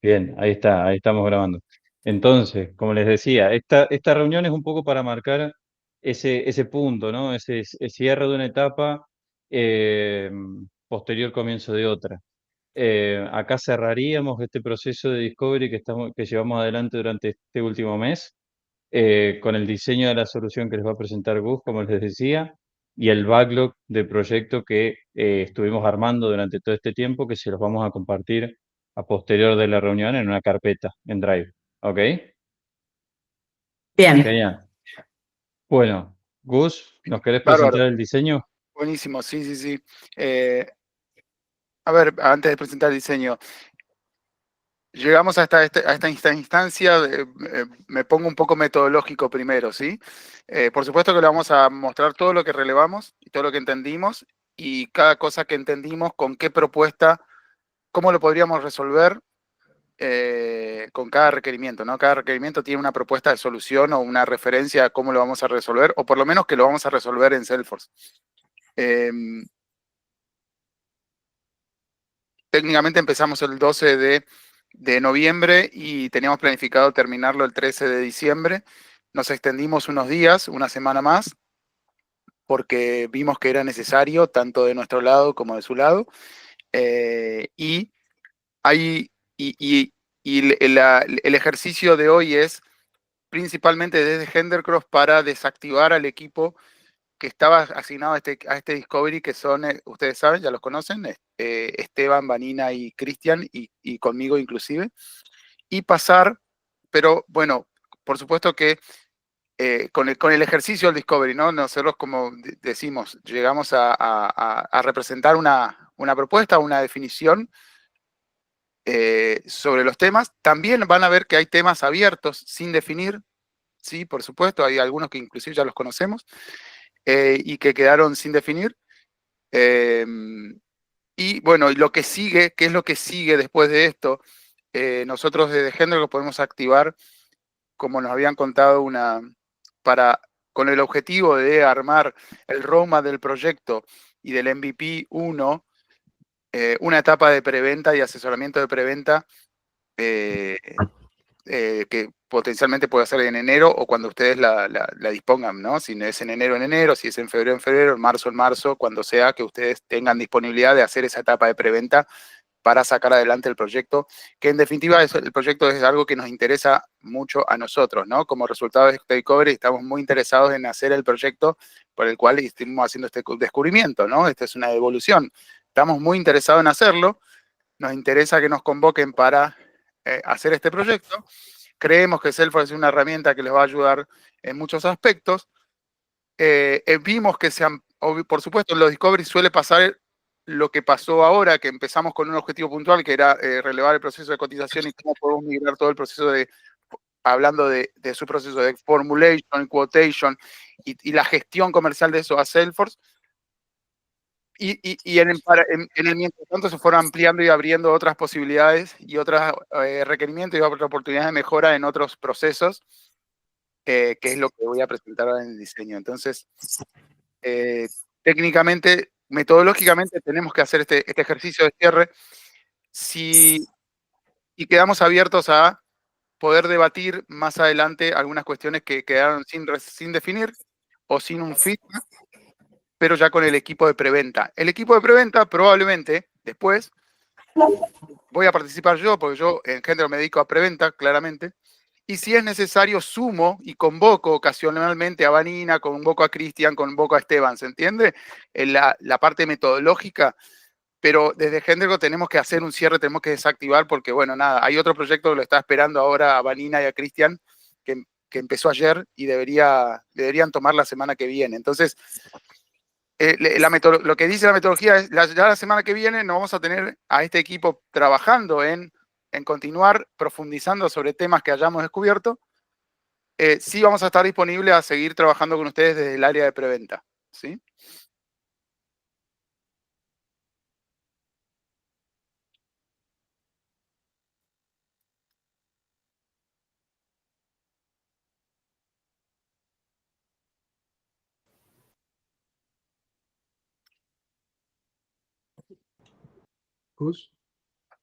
Bien, ahí está, ahí estamos grabando. Entonces, como les decía, esta reunión es un poco para marcar ese punto, ¿no? Ese cierre de una etapa, eh, posterior comienzo de otra. Acá cerraríamos este proceso de discovery que llevamos adelante durante este último mes, con el diseño de la solución que les va a presentar Gus, como les decía, y el backlog de proyecto que estuvimos armando durante todo este tiempo, que se los vamos a compartir a posterior de la reunión en una carpeta en Drive. ¿Ok? Bien, Genial. Bueno, Gus, ¿nos querés bárbaro, presentar el diseño? buenísimo, sí, sí, sí. Eh, a ver, antes de presentar el diseño, llegamos a esta instancia, me pongo un poco metodológico primero, ¿sí? Por supuesto que le vamos a mostrar todo lo que relevamos y todo lo que entendimos y cada cosa que entendimos, con qué propuesta, cómo lo podríamos resolver con cada requerimiento, ¿no? Cada requerimiento tiene una propuesta de solución o una referencia a cómo lo vamos a resolver, o por lo menos que lo vamos a resolver en Salesforce. Em, Técnicamente empezamos el 12 de noviembre y teníamos planificado terminarlo el 13 de diciembre. Nos extendimos unos días, una semana más, porque vimos que era necesario, tanto de nuestro lado como de su lado. Y hay, el ejercicio de hoy es principalmente desde Hendercross para desactivar al equipo que estaba asignado a este Discovery, que son, ustedes saben, ya los conocen, Esteban, Vanina y Cristian, y conmigo inclusive, y pasar, pero bueno, por supuesto que con el ejercicio del Discovery, ¿no? Nosotros, como decimos, llegamos a representar una propuesta, una definición sobre los temas. También van a ver que hay temas abiertos sin definir, sí, por supuesto, hay algunos que inclusive ya los conocemos y que quedaron sin definir. Eh, y bueno, y lo que sigue, ¿qué es lo que sigue después de esto? Nosotros desde Género podemos activar, como nos habían contado, para, con el objetivo de armar el roadmap del proyecto y del MVP 1, una etapa de preventa y asesoramiento de preventa eh, que potencialmente puede ser en enero o cuando ustedes la dispongan, ¿no? Si es en enero, si es en febrero, en marzo, cuando sea que ustedes tengan disponibilidad de hacer esa etapa de preventa para sacar adelante el proyecto, que en definitiva el proyecto es algo que nos interesa mucho a nosotros, ¿no? Como resultado de este Takeover estamos muy interesados en hacer el proyecto por el cual estamos haciendo este descubrimiento, ¿no? Esta es una evolución. Estamos muy interesados en hacerlo, nos interesa que nos convoquen para hacer este proyecto. Creemos que Salesforce es una herramienta que les va a ayudar en muchos aspectos. Vimos que por supuesto, en los Discovery suele pasar lo que pasó ahora, que empezamos con un objetivo puntual, que era relevar el proceso de cotización y cómo podemos migrar todo el proceso hablando de su proceso de formulation, quotation y la gestión comercial de eso a Salesforce. Y en el mientras tanto se fueron ampliando y abriendo otras posibilidades y otros requerimientos y otras oportunidades de mejora en otros procesos, que es lo que voy a presentar ahora en el diseño. Entonces, eh, técnicamente, metodológicamente, tenemos que hacer este ejercicio de cierre y quedamos abiertos a poder debatir más adelante algunas cuestiones que quedaron sin definir o sin un feedback, pero ya con el equipo de preventa. El equipo de preventa probablemente después voy a participar yo, porque yo en género me dedico a preventa, claramente. Y si es necesario, sumo y convoco ocasionalmente a Vanina, convoco a Cristian, convoco a Esteban, ¿se entiende? En la parte metodológica, pero desde Género tenemos que hacer un cierre, tenemos que desactivar, porque bueno, nada, hay otro proyecto que lo está esperando ahora a Vanina y a Cristian, que empezó ayer y deberían tomar la semana que viene. Entonces, lo que dice la metodología es, ya la semana que viene nos vamos a tener a este equipo trabajando en continuar profundizando sobre temas que hayamos descubierto. Sí vamos a estar disponibles a seguir trabajando con ustedes desde el área de preventa. ¿Sí? Gus.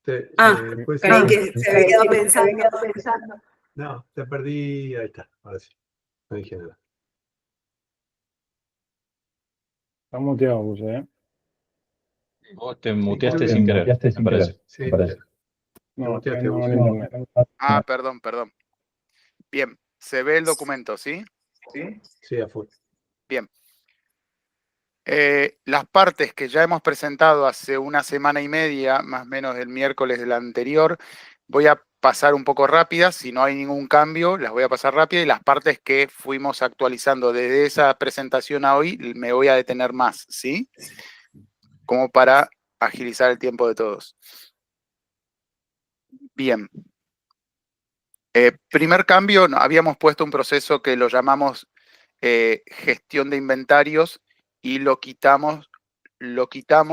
Creí que se había quedado pensando. No, te perdí. Ahí está, ahora sí. No dije nada. Está muteado, Gus, ¿eh? Vos te muteaste sin querer, me parece. Sí, No, muteaste, no Gus. en internet. Ah, perdón. Bien, se ve el documento, ¿sí? Sí, a full. Bien. Las partes que ya hemos presentado hace una semana y media, más o menos el miércoles del anterior, voy a pasar un poco rápidas, si no hay ningún cambio, las voy a pasar rápidas, y las partes que fuimos actualizando desde esa presentación a hoy, me voy a detener más, ¿sí? Como para agilizar el tiempo de todos. Bien. Primer cambio, habíamos puesto un proceso que lo llamamos gestión de inventarios y lo quitamos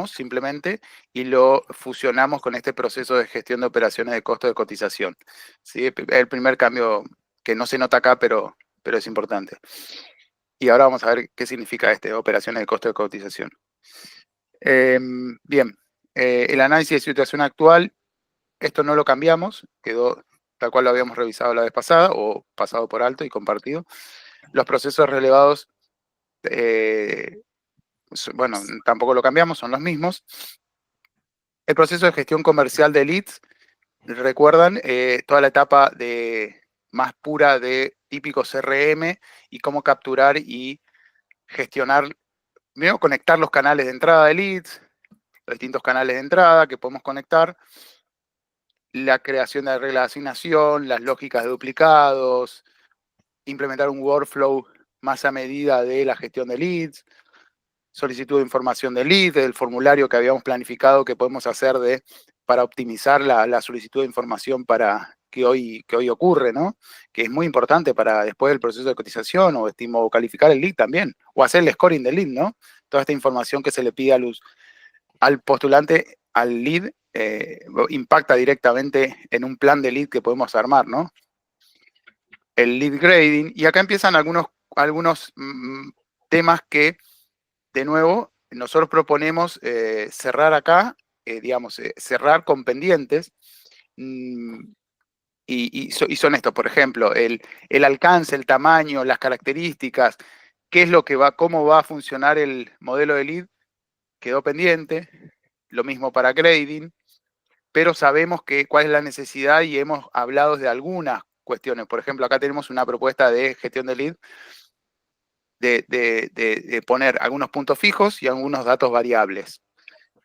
simplemente y lo fusionamos con este proceso de gestión de operaciones de costo de cotización. ¿Sí? El primer cambio que no se nota acá, pero es importante. Y ahora vamos a ver qué significa operaciones de costo de cotización. Bien, el análisis de situación actual, esto no lo cambiamos, quedó tal cual lo habíamos revisado la vez pasada o pasado por alto y compartido. Los procesos relevados, bueno, tampoco lo cambiamos, son los mismos. El proceso de gestión comercial de leads, recuerdan toda la etapa más pura de típico CRM y cómo capturar y gestionar, primero conectar los canales de entrada de leads, los distintos canales de entrada que podemos conectar, la creación de reglas de asignación, las lógicas de duplicados, implementar un workflow más a medida de la gestión de leads, solicitud de información de lead, del formulario que habíamos planificado que podemos hacer para optimizar la solicitud de información para que hoy ocurre, ¿no? Que es muy importante para después del proceso de cotización o calificar el lead también, o hacer el scoring del lead, ¿no? Toda esta información que se le pide al postulante, al lead, impacta directamente en un plan de lead que podemos armar, ¿no? El lead grading, y acá empiezan algunos temas que, de nuevo, nosotros proponemos cerrar acá, cerrar con pendientes, y son estos, por ejemplo, el alcance, el tamaño, las características, qué es lo que cómo va a funcionar el modelo de lead, quedó pendiente, lo mismo para grading, pero sabemos cuál es la necesidad y hemos hablado de algunas cuestiones. Por ejemplo, acá tenemos una propuesta de gestión de lead, de poner algunos puntos fijos y algunos datos variables.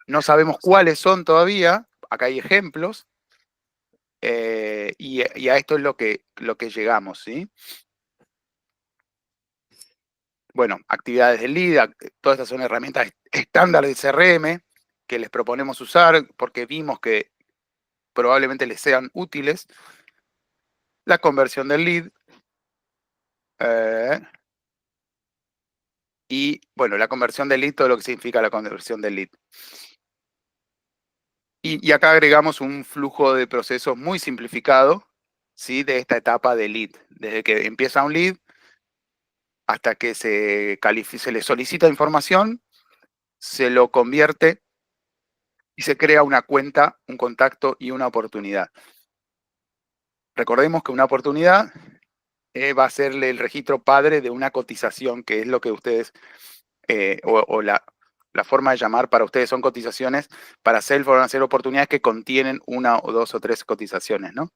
No sabemos cuáles son todavía, acá hay ejemplos, y a esto es lo que llegamos, ¿sí? Bueno, actividades del lead, todas estas son herramientas estándar de CRM que les proponemos usar porque vimos que probablemente les sean útiles. La conversión del lead. Y, bueno, la conversión del lead, todo lo que significa la conversión del lead. Y acá agregamos un flujo de procesos muy simplificado, ¿sí? De esta etapa de lead. Desde que empieza un lead hasta que se le solicita información, se lo convierte y se crea una cuenta, un contacto y una oportunidad. Recordemos que una oportunidad va a ser el registro padre de una cotización, que es lo que ustedes, la forma de llamar para ustedes son cotizaciones. Para Salesforce van a ser oportunidades que contienen una o dos o tres cotizaciones, ¿no?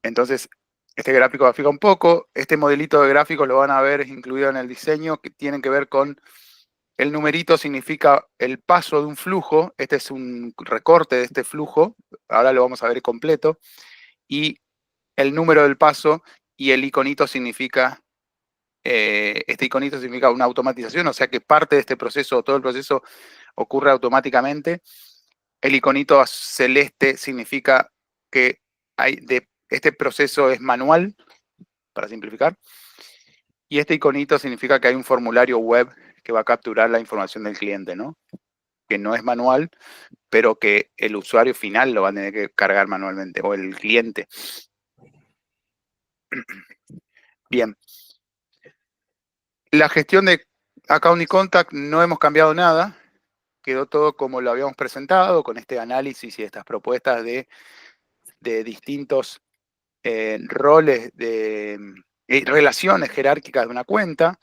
Entonces, este gráfico gráfica un poco. Este modelito de gráfico lo van a ver incluido en el diseño, que tienen que ver con el numerito significa el paso de un flujo. Este es un recorte de este flujo. Ahora lo vamos a ver completo. Y el número del paso y el iconito significa, este iconito significa una automatización, o sea que parte de este proceso, todo el proceso ocurre automáticamente. El iconito celeste significa que este proceso es manual, para simplificar. Y este iconito significa que hay un formulario web que va a capturar la información del cliente, ¿no? Que no es manual, pero que el usuario final lo va a tener que cargar manualmente, o el cliente. Bien. La gestión de Account y Contact no hemos cambiado nada. quedó todo como lo habíamos presentado, con este análisis y estas propuestas de distintos roles de relaciones jerárquicas de una cuenta.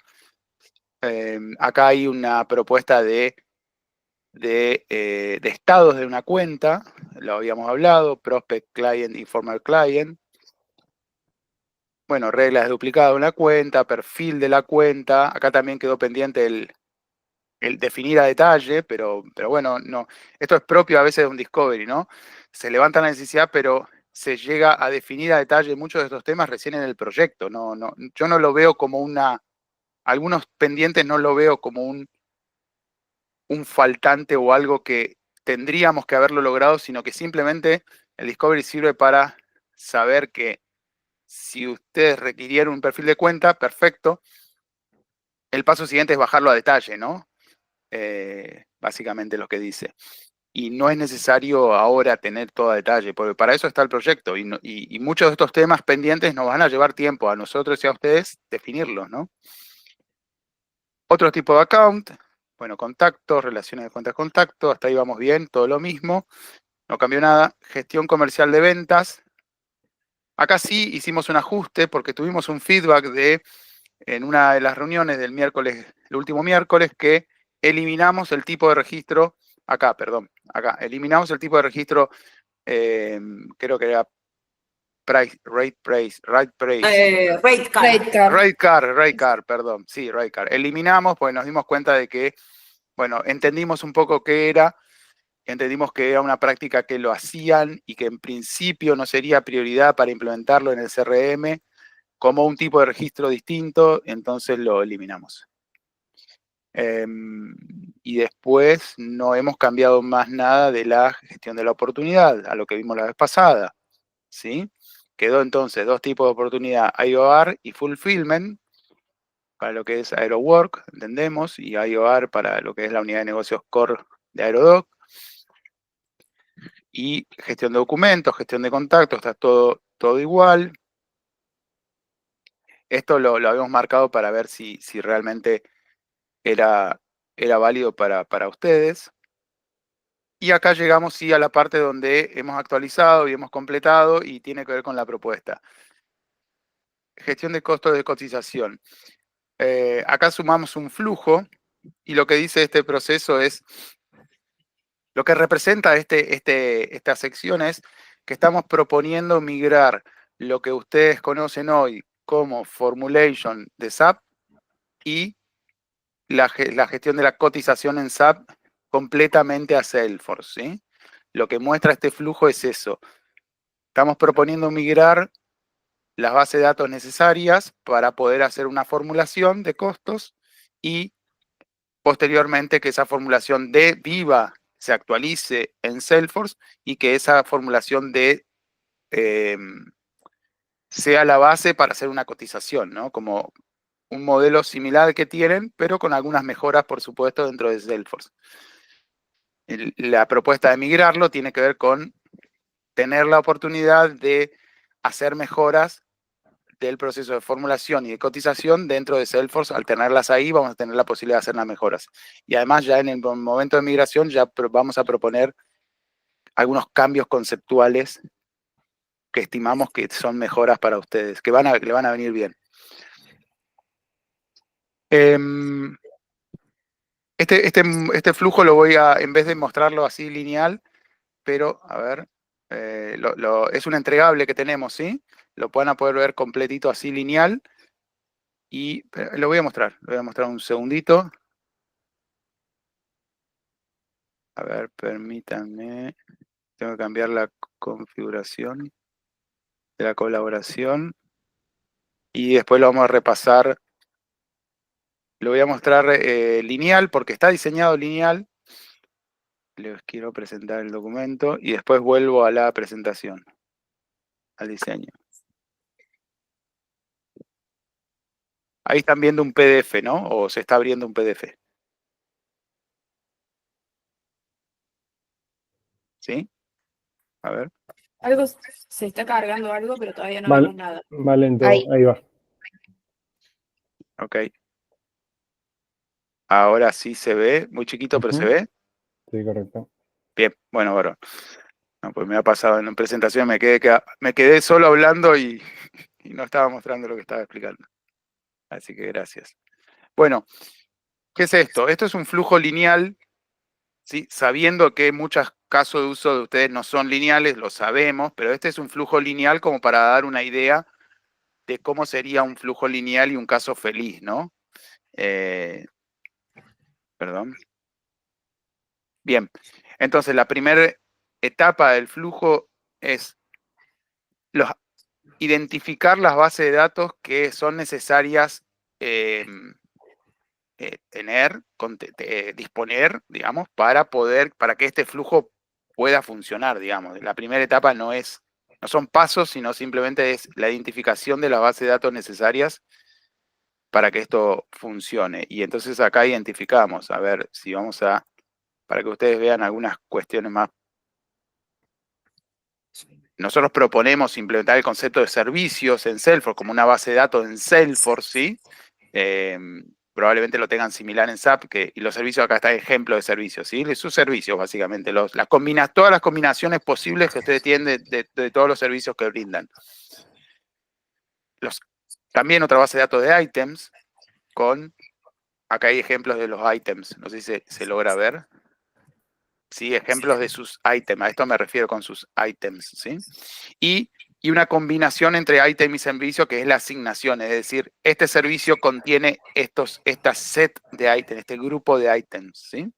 Acá hay una propuesta de estados de una cuenta, lo habíamos hablado, prospect client y former client. Bueno, reglas de duplicado de una cuenta, perfil de la cuenta. Acá también quedó pendiente el definir a detalle, pero bueno, no. Esto es propio a veces de un discovery, ¿no? Se levanta la necesidad, pero se llega a definir a detalle muchos de estos temas recién en el proyecto. Yo no lo veo como algunos pendientes no lo veo como un faltante o algo que tendríamos que haberlo logrado, sino que simplemente el discovery sirve para saber que si ustedes requirieron un perfil de cuenta, perfecto. El paso siguiente es bajarlo a detalle, ¿no? Básicamente lo que dice. Y no es necesario ahora tener todo a detalle, porque para eso está el proyecto. Y muchos de estos temas pendientes nos van a llevar tiempo a nosotros y a ustedes definirlos, ¿no? Otro tipo de account, bueno, contactos, relaciones de cuentas-contacto, hasta ahí vamos bien, todo lo mismo, no cambió nada. Gestión comercial de ventas. Acá sí hicimos un ajuste porque tuvimos un feedback en una de las reuniones del miércoles, el último miércoles, que eliminamos el tipo de registro, acá, eliminamos el tipo de registro, creo que era rate price. Rate card. Rate card, perdón, sí, rate card. Eliminamos, pues nos dimos cuenta de que, bueno, entendimos un poco qué era, entendimos que era una práctica que lo hacían y que en principio no sería prioridad para implementarlo en el CRM como un tipo de registro distinto, entonces lo eliminamos. Y después no hemos cambiado más nada de la gestión de la oportunidad, a lo que vimos la vez pasada, ¿sí? Quedó entonces dos tipos de oportunidad, IOR y Fulfillment, para lo que es AeroWork, entendemos, y IOR para lo que es la unidad de negocios core de Aerodoc. Y gestión de documentos, gestión de contactos, está todo igual. Esto lo habíamos marcado para ver si realmente era válido para ustedes. Y acá llegamos sí a la parte donde hemos actualizado y hemos completado y tiene que ver con la propuesta. Gestión de costos de cotización. Acá sumamos un flujo y lo que dice este proceso es, lo que representa esta sección es que estamos proponiendo migrar lo que ustedes conocen hoy como formulation de SAP y la gestión de la cotización en SAP completamente a Salesforce, ¿sí? Lo que muestra este flujo es eso. Estamos proponiendo migrar las bases de datos necesarias para poder hacer una formulación de costos y posteriormente que esa formulación de viva se actualice en Salesforce y que esa formulación sea la base para hacer una cotización, ¿no? Como un modelo similar que tienen, pero con algunas mejoras, por supuesto, dentro de Salesforce. La propuesta de migrarlo tiene que ver con tener la oportunidad de hacer mejoras del proceso de formulación y de cotización dentro de Salesforce. Al tenerlas ahí, vamos a tener la posibilidad de hacer las mejoras. Y además, ya en el momento de migración, ya vamos a proponer algunos cambios conceptuales que estimamos que son mejoras para ustedes, que le van a venir bien. Este flujo lo voy a, en vez de mostrarlo así lineal, pero, a ver, es un entregable que tenemos, ¿sí? Lo van a poder ver completito así lineal. Y lo voy a mostrar un segundito. A ver, permítanme. Tengo que cambiar la configuración de la colaboración. Y después lo vamos a repasar. Lo voy a mostrar lineal porque está diseñado lineal. Les quiero presentar el documento y después vuelvo a la presentación, al diseño. Ahí están viendo un PDF, ¿no? O se está abriendo un PDF. ¿Sí? A ver. Algo se está cargando algo, pero todavía no Vale, vemos nada. va lento, Ahí. ahí va. Ok. Ahora sí se ve. Muy chiquito, pero se ve. Sí, correcto. Bien, bueno, bárbaro. No, pues me ha pasado en la presentación, me quedé solo hablando y no estaba mostrando lo que estaba explicando. Así que gracias. Bueno, ¿qué es esto? Esto es un flujo lineal, ¿sí? Sabiendo que muchos casos de uso de ustedes no son lineales, lo sabemos, pero este es un flujo lineal como para dar una idea de cómo sería un flujo lineal y un caso feliz, ¿no? Perdón. Bien, entonces la primera etapa del flujo es identificar las bases de datos que son necesarias disponer, digamos, para que este flujo pueda funcionar, digamos. La primera etapa no son pasos, sino simplemente es la identificación de las bases de datos necesarias para que esto funcione. Y entonces acá identificamos, a ver si para que ustedes vean algunas cuestiones más. Nosotros proponemos implementar el concepto de servicios en Salesforce como una base de datos en Salesforce, ¿sí? Probablemente lo tengan similar en SAP, y los servicios acá está el ejemplo de servicios, ¿sí? Sus servicios, básicamente, todas las combinaciones posibles que ustedes tienen de todos los servicios que brindan. También otra base de datos de items, acá hay ejemplos de los items, no sé si se logra ver. Sí, ejemplos de sus items, a esto me refiero con sus items, ¿sí? Y una combinación entre item y servicio que es la asignación, es decir, este servicio contiene esta set de items, este grupo de items, ¿sí?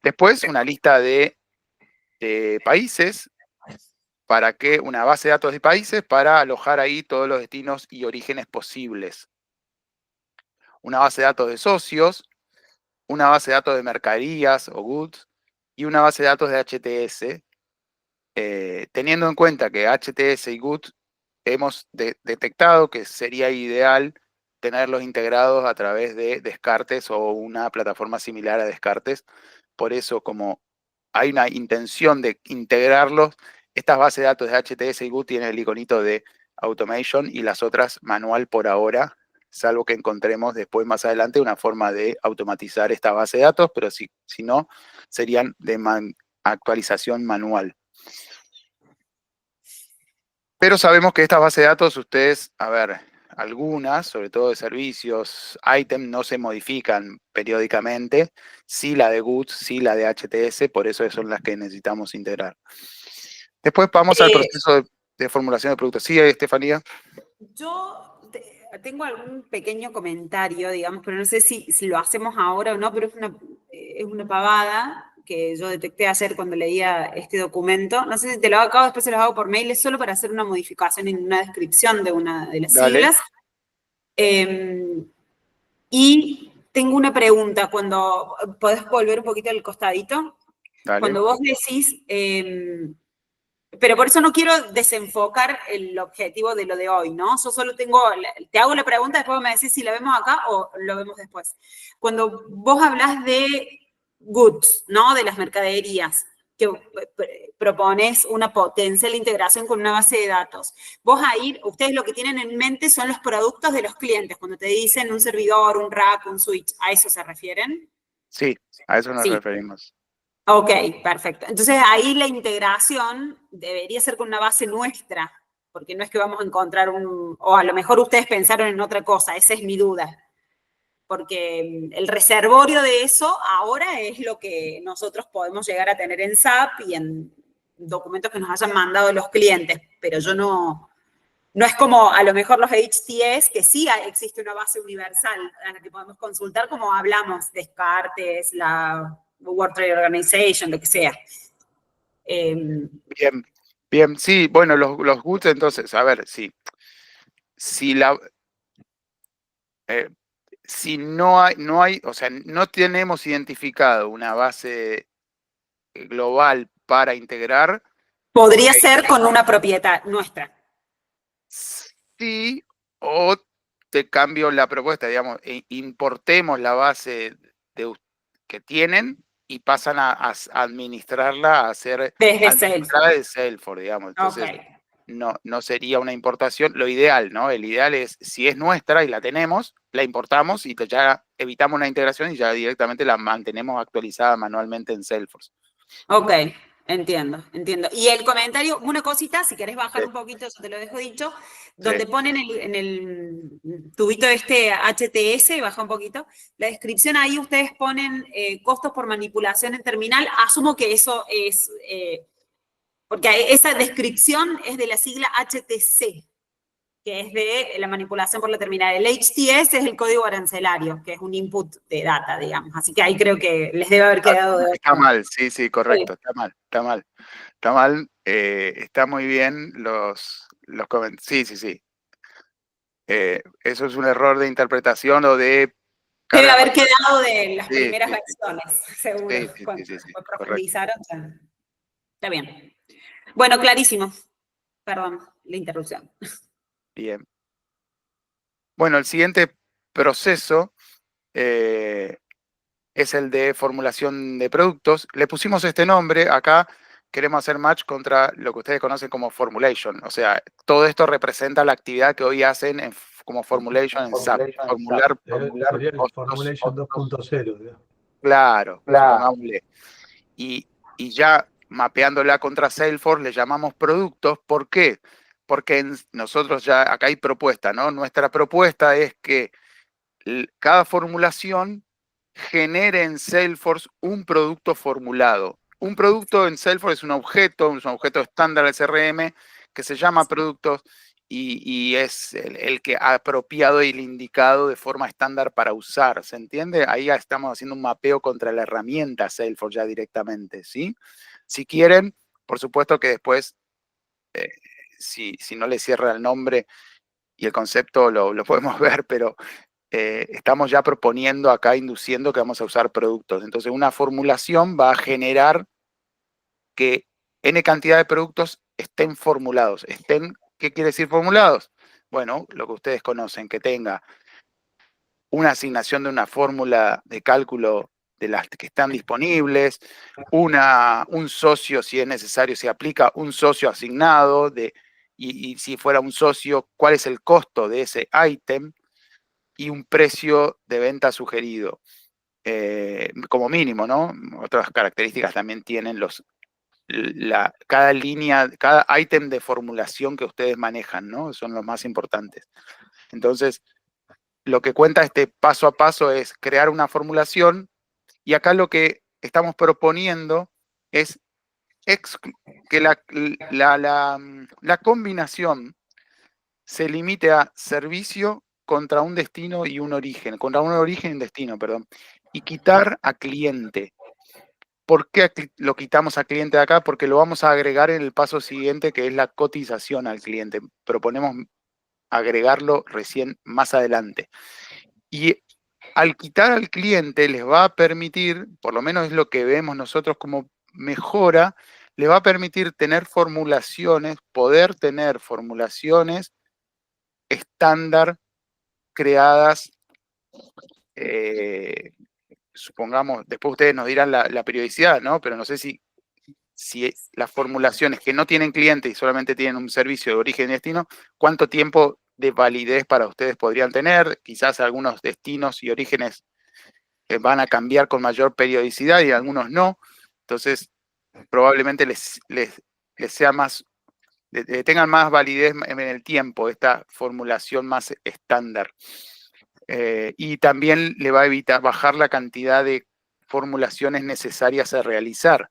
Después, una lista de países, una base de datos de países para alojar ahí todos los destinos y orígenes posibles. Una base de datos de socios, una base de datos de mercaderías o goods y una base de datos de HTS, teniendo en cuenta que HTS y goods hemos detectado que sería ideal tenerlos integrados a través de Descartes o una plataforma similar a Descartes. Por eso, como hay una intención de integrarlos, estas bases de datos de HTS y goods tienen el iconito de Automation y las otras manual por ahora, salvo que encontremos después más adelante una forma de automatizar esta base de datos, pero si no, serían de actualización manual. Pero sabemos que estas bases de datos, ustedes, algunas, sobre todo de servicios, items, no se modifican periódicamente. Sí la de goods, sí la de HTS, por eso son las que necesitamos integrar. Después vamos al proceso de formulación de productos. Sí, Estefanía. Yo tengo algún pequeño comentario, digamos, pero no sé si lo hacemos ahora o no, pero es una pavada que yo detecté ayer cuando leía este documento. No sé si te lo hago acá o después se los hago por mail, es solo para hacer una modificación en una descripción de una de las siglas. Y tengo una pregunta, cuando podés volver un poquito al costadito. Dale. Cuando vos decís, pero por eso no quiero desenfocar el objetivo de lo de hoy, ¿no? Yo solo te hago la pregunta, después me decís si la vemos acá o lo vemos después. Cuando vos hablás de goods, ¿no? De las mercaderías, que propones una potencial integración con una base de datos. Ustedes lo que tienen en mente son los productos de los clientes, cuando te dicen un servidor, un rack, un switch, ¿a eso se refieren? Sí, a eso nos referimos. Ok, perfecto. Entonces ahí la integración debería ser con una base nuestra, porque no es que vamos a encontrar o a lo mejor ustedes pensaron en otra cosa, esa es mi duda. Porque el reservorio de eso ahora es lo que nosotros podemos llegar a tener en SAP y en documentos que nos hayan mandado los clientes, pero yo no es como a lo mejor los HTS, que sí existe una base universal en la que podemos consultar, como hablamos, Descartes, la World Trade Organization, lo que sea. Bien, sí, bueno, los goods entonces, a ver, sí. Si no hay, o sea, no tenemos identificado una base global para integrar. Podría ser con una propiedad nuestra. Sí, o te cambio la propuesta, digamos, importemos la base que tienen y pasan a administrarla, a hacer desde Salesforce, de Salesforce, digamos. Entonces, no sería una importación. Lo ideal, ¿no? El ideal es, si es nuestra y la tenemos, la importamos y ya evitamos una integración y ya directamente la mantenemos actualizada manualmente en Salesforce. Ok, entiendo. Y el comentario, una cosita, si querés bajar Sí. un poquito, yo te lo dejo dicho, donde ponen en el tubito este HTS, baja un poquito, la descripción ahí ustedes ponen costos por manipulación en terminal. Asumo que eso es, porque esa descripción es de la sigla HTC, que es de la manipulación por la terminal. El HTS es el código arancelario, que es un input de data, digamos. Así que ahí creo que les debe haber quedado... Está mal, sí, correcto, está mal. Está muy bien los comentarios. Sí. Eso es un error de interpretación o de... Debe haber quedado de las Sí, primeras sí, versiones, seguro. Sí, Cuando sí, después correcto. profundizaron. Está bien. Bueno, clarísimo. Perdón, la interrupción. Bien. Bueno, el siguiente proceso es el de formulación de productos. Le pusimos este nombre, acá queremos hacer match contra lo que ustedes conocen como formulation. O sea, todo esto representa la actividad que hoy hacen como formulation en SAP. Formular Sería el costos. Formulation 2.0. ¿no? Claro, supongámosle. Y ya mapeándola contra Salesforce le llamamos productos. ¿Por qué? Porque nosotros ya, acá hay propuesta, ¿no? Nuestra propuesta es que cada formulación genere en Salesforce un producto formulado. Un producto en Salesforce es un objeto estándar del CRM que se llama productos y es el que ha apropiado y el indicado de forma estándar para usar, ¿se entiende? Ahí ya estamos haciendo un mapeo contra la herramienta Salesforce ya directamente, ¿sí? Si quieren, por supuesto que después, si no les cierra el nombre y el concepto lo podemos ver, pero estamos ya proponiendo acá, induciendo que vamos a usar productos. Entonces, una formulación va a generar que N cantidad de productos estén formulados. ¿Qué quiere decir formulados? Bueno, lo que ustedes conocen, que tenga una asignación de una fórmula de cálculo de las que están disponibles, un socio, si es necesario, se aplica un socio asignado, y si fuera un socio, cuál es el costo de ese ítem, y un precio de venta sugerido, como mínimo, ¿no? Otras características también tienen cada línea, cada ítem de formulación que ustedes manejan, ¿no? Son los más importantes. Entonces, lo que cuenta este paso a paso es crear una formulación, y acá lo que estamos proponiendo es que la combinación se limite a servicio contra un destino y un origen, contra un origen y un destino, perdón, y quitar a cliente. ¿Por qué lo quitamos a cliente de acá? Porque lo vamos a agregar en el paso siguiente, que es la cotización al cliente. Proponemos agregarlo recién más adelante. Y al quitar al cliente les va a permitir, por lo menos es lo que vemos nosotros como mejora, les va a permitir tener formulaciones, poder tener formulaciones estándar creadas, supongamos, después ustedes nos dirán la periodicidad, ¿no? Pero no sé si las formulaciones que no tienen cliente y solamente tienen un servicio de origen y destino, ¿cuánto tiempo de validez para ustedes podrían tener? Quizás algunos destinos y orígenes van a cambiar con mayor periodicidad y algunos no. Entonces, probablemente les sea más, tengan más validez en el tiempo esta formulación más estándar. Y también le va a evitar bajar la cantidad de formulaciones necesarias a realizar.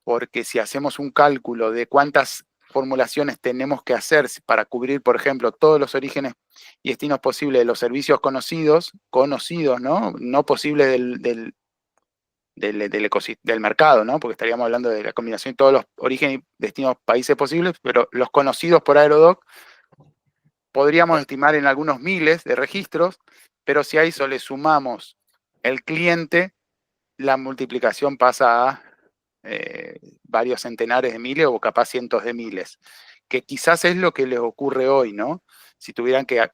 Porque si hacemos un cálculo de cuántas formulaciones tenemos que hacer para cubrir, por ejemplo, todos los orígenes y destinos posibles de los servicios conocidos, ¿no? No posibles del mercado, ¿no? Porque estaríamos hablando de la combinación de todos los orígenes y destinos países posibles, pero los conocidos por Aerodoc podríamos estimar en algunos miles de registros, pero si a eso le sumamos el cliente, la multiplicación pasa a varios centenares de miles o capaz cientos de miles, que quizás es lo que les ocurre hoy, ¿no? Si tuvieran que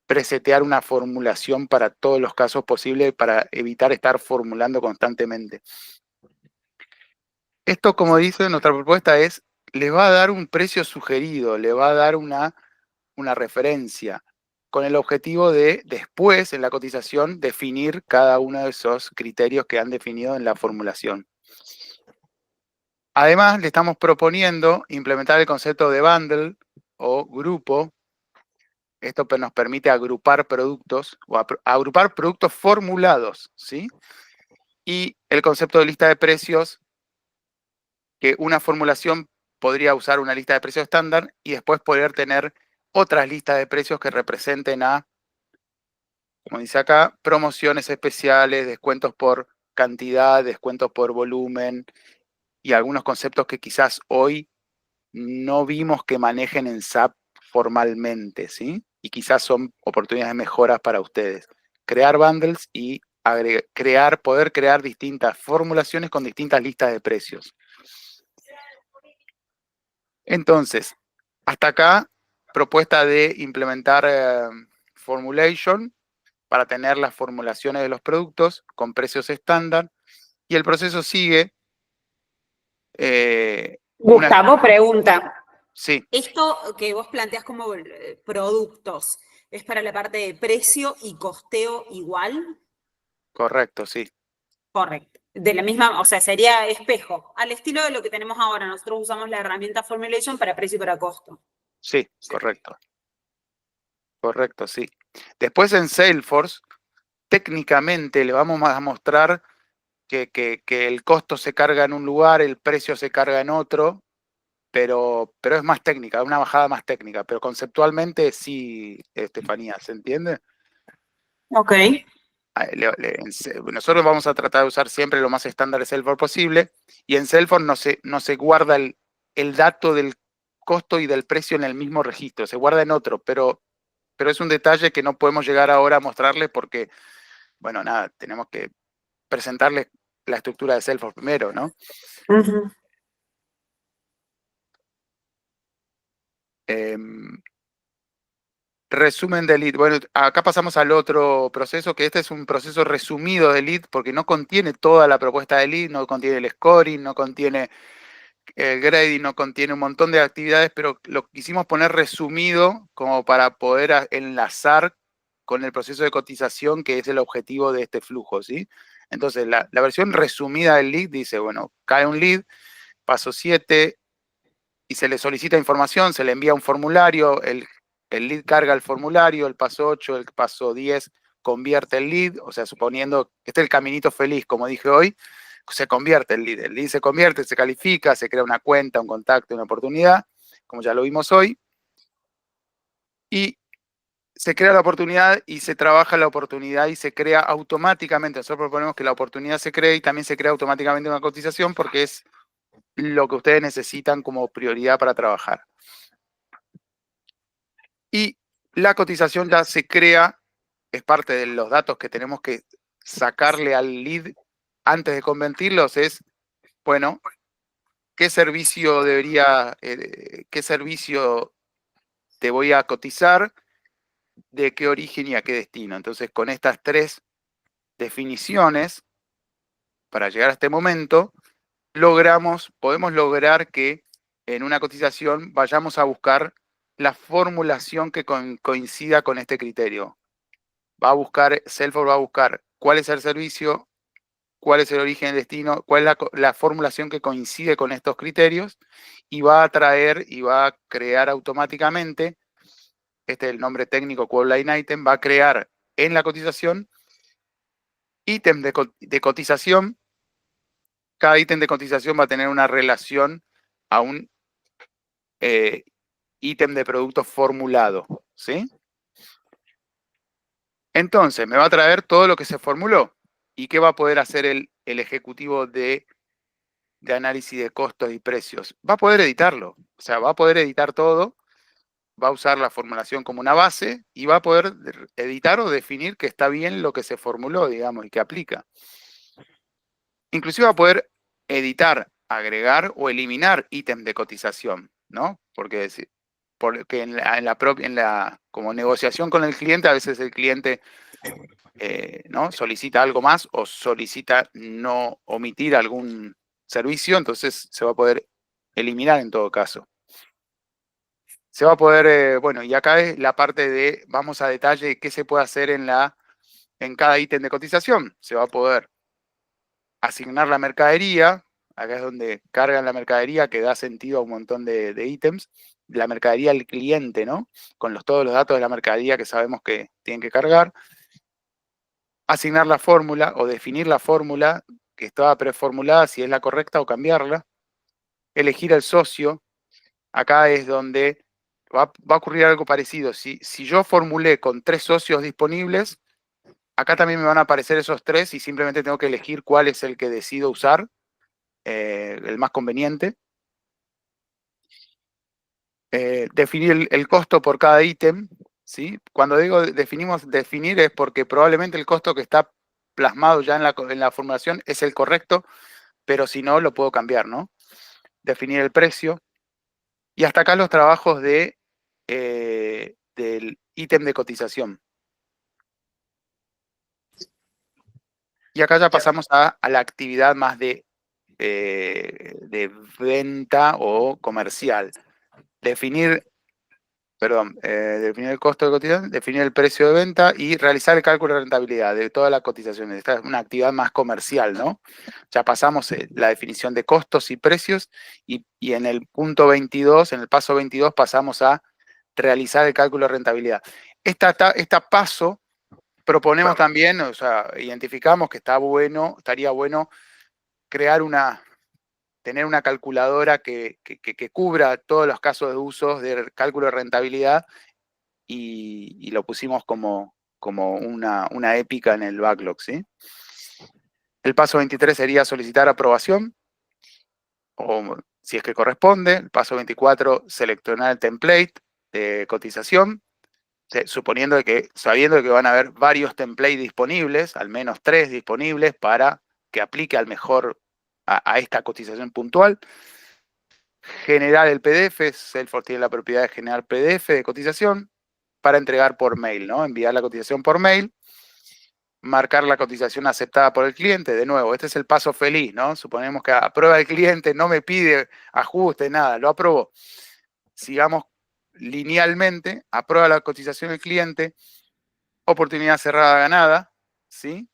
presetear una formulación para todos los casos posibles para evitar estar formulando constantemente. Esto, como dice, nuestra propuesta es le va a dar un precio sugerido, le va a dar una referencia, con el objetivo de después, en la cotización, definir cada uno de esos criterios que han definido en la formulación. Además, le estamos proponiendo implementar el concepto de bundle o grupo. Esto nos permite agrupar productos o agrupar productos formulados, ¿sí? Y el concepto de lista de precios, que una formulación podría usar una lista de precios estándar y después poder tener otras listas de precios que representen a, como dice acá, promociones especiales, descuentos por cantidad, descuentos por volumen y algunos conceptos que quizás hoy no vimos que manejen en SAP formalmente, ¿sí? Y quizás son oportunidades de mejoras para ustedes. Crear bundles y poder crear distintas formulaciones con distintas listas de precios. Entonces, hasta acá, propuesta de implementar formulation para tener las formulaciones de los productos con precios estándar. Y el proceso sigue. Gustavo, pregunta. Sí. Esto que vos planteás como productos, ¿es para la parte de precio y costeo igual? Correcto, sí. Correcto. De la misma, o sea, sería espejo, al estilo de lo que tenemos ahora. Nosotros usamos la herramienta Formulation para precio y para costo. Sí, correcto. Correcto, sí. Después en Salesforce, técnicamente le vamos a mostrar que el costo se carga en un lugar, el precio se carga en otro, pero es más técnica, una bajada más técnica. Pero conceptualmente sí, Estefanía, ¿se entiende? Ok. Nosotros vamos a tratar de usar siempre lo más estándar de Salesforce posible, y en Salesforce no se guarda el dato del costo y del precio en el mismo registro, se guarda en otro, pero es un detalle que no podemos llegar ahora a mostrarles porque, bueno, nada, tenemos que presentarles la estructura de Salesforce primero, ¿no? Uh-huh. Resumen de lead. Bueno, acá pasamos al otro proceso, que este es un proceso resumido de lead, porque no contiene toda la propuesta de lead, no contiene el scoring, no contiene el grading, no contiene un montón de actividades, pero lo quisimos poner resumido como para poder enlazar con el proceso de cotización, que es el objetivo de este flujo, ¿sí? Entonces, la versión resumida del lead dice, bueno, cae un lead, paso 7, y se le solicita información, se le envía un formulario, el lead carga el formulario, el paso 8, el paso 10 convierte el lead, o sea, suponiendo que este es el caminito feliz, como dije hoy, se convierte el lead se convierte, se califica, se crea una cuenta, un contacto, una oportunidad, como ya lo vimos hoy, y se crea la oportunidad y se trabaja la oportunidad y se crea automáticamente. Nosotros proponemos que la oportunidad se cree y también se crea automáticamente una cotización porque es lo que ustedes necesitan como prioridad para trabajar. Y la cotización ya se crea, es parte de los datos que tenemos que sacarle al lead antes de convertirlos, es, bueno, ¿qué servicio qué servicio te voy a cotizar? ¿De qué origen y a qué destino? Entonces, con estas 3 definiciones, para llegar a este momento, podemos lograr que en una cotización vayamos a buscar la formulación que coincida con este criterio. Salesforce va a buscar cuál es el servicio, cuál es el origen y el destino, cuál es la formulación que coincide con estos criterios, y va a traer y va a crear automáticamente, este es el nombre técnico, Quote Line Item, va a crear en la cotización ítem de cotización. Cada ítem de cotización va a tener una relación a un ítem de producto formulado, ¿sí? Entonces, me va a traer todo lo que se formuló. ¿Y qué va a poder hacer el ejecutivo de análisis de costos y precios? Va a poder editarlo. O sea, va a poder editar todo, va a usar la formulación como una base y va a poder editar o definir que está bien lo que se formuló, digamos, y que aplica. Inclusive va a poder editar, agregar o eliminar ítems de cotización, ¿no? Porque como negociación con el cliente, a veces el cliente ¿no? solicita algo más o solicita no omitir algún servicio, entonces se va a poder eliminar en todo caso. Se va a poder, bueno, y acá es la parte de, vamos a detalle de qué se puede hacer en cada ítem de cotización. Se va a poder asignar la mercadería, acá es donde cargan la mercadería, que da sentido a un montón de ítems, la mercadería al cliente, ¿no? Con todos los datos de la mercadería que sabemos que tienen que cargar. Asignar la fórmula o definir la fórmula que estaba preformulada, si es la correcta, o cambiarla. Elegir el socio. Acá es donde va a ocurrir algo parecido. Si yo formulé con 3 socios disponibles, acá también me van a aparecer esos 3 y simplemente tengo que elegir cuál es el que decido usar, el más conveniente. Definir el costo por cada ítem, ¿sí? Cuando digo definir es porque probablemente el costo que está plasmado ya en la formulación es el correcto, pero si no, lo puedo cambiar, ¿no? Definir el precio. Y hasta acá los trabajos del ítem de cotización. Y acá ya pasamos a la actividad más de venta o comercial. Definir el costo de cotización, definir el precio de venta y realizar el cálculo de rentabilidad de todas las cotizaciones. Esta es una actividad más comercial, ¿no? Ya pasamos la definición de costos y precios y en el punto 22, en el paso 22, pasamos a realizar el cálculo de rentabilidad. Esta paso proponemos también, o sea, identificamos que estaría bueno crear tener una calculadora que cubra todos los casos de usos de cálculo de rentabilidad y lo pusimos como una épica en el backlog, ¿sí? El paso 23 sería solicitar aprobación, o si es que corresponde. El paso 24, seleccionar el template de cotización, sabiendo que van a haber varios templates disponibles, al menos 3 disponibles para que aplique al mejor a esta cotización puntual. Generar el PDF, Salesforce tiene la propiedad de generar PDF de cotización para entregar por mail, ¿no? Enviar la cotización por mail, marcar la cotización aceptada por el cliente. De nuevo, este es el paso feliz, ¿no? Suponemos que aprueba el cliente, no me pide ajuste, nada, lo aprobó. Sigamos linealmente, aprueba la cotización del cliente, oportunidad cerrada ganada, ¿sí?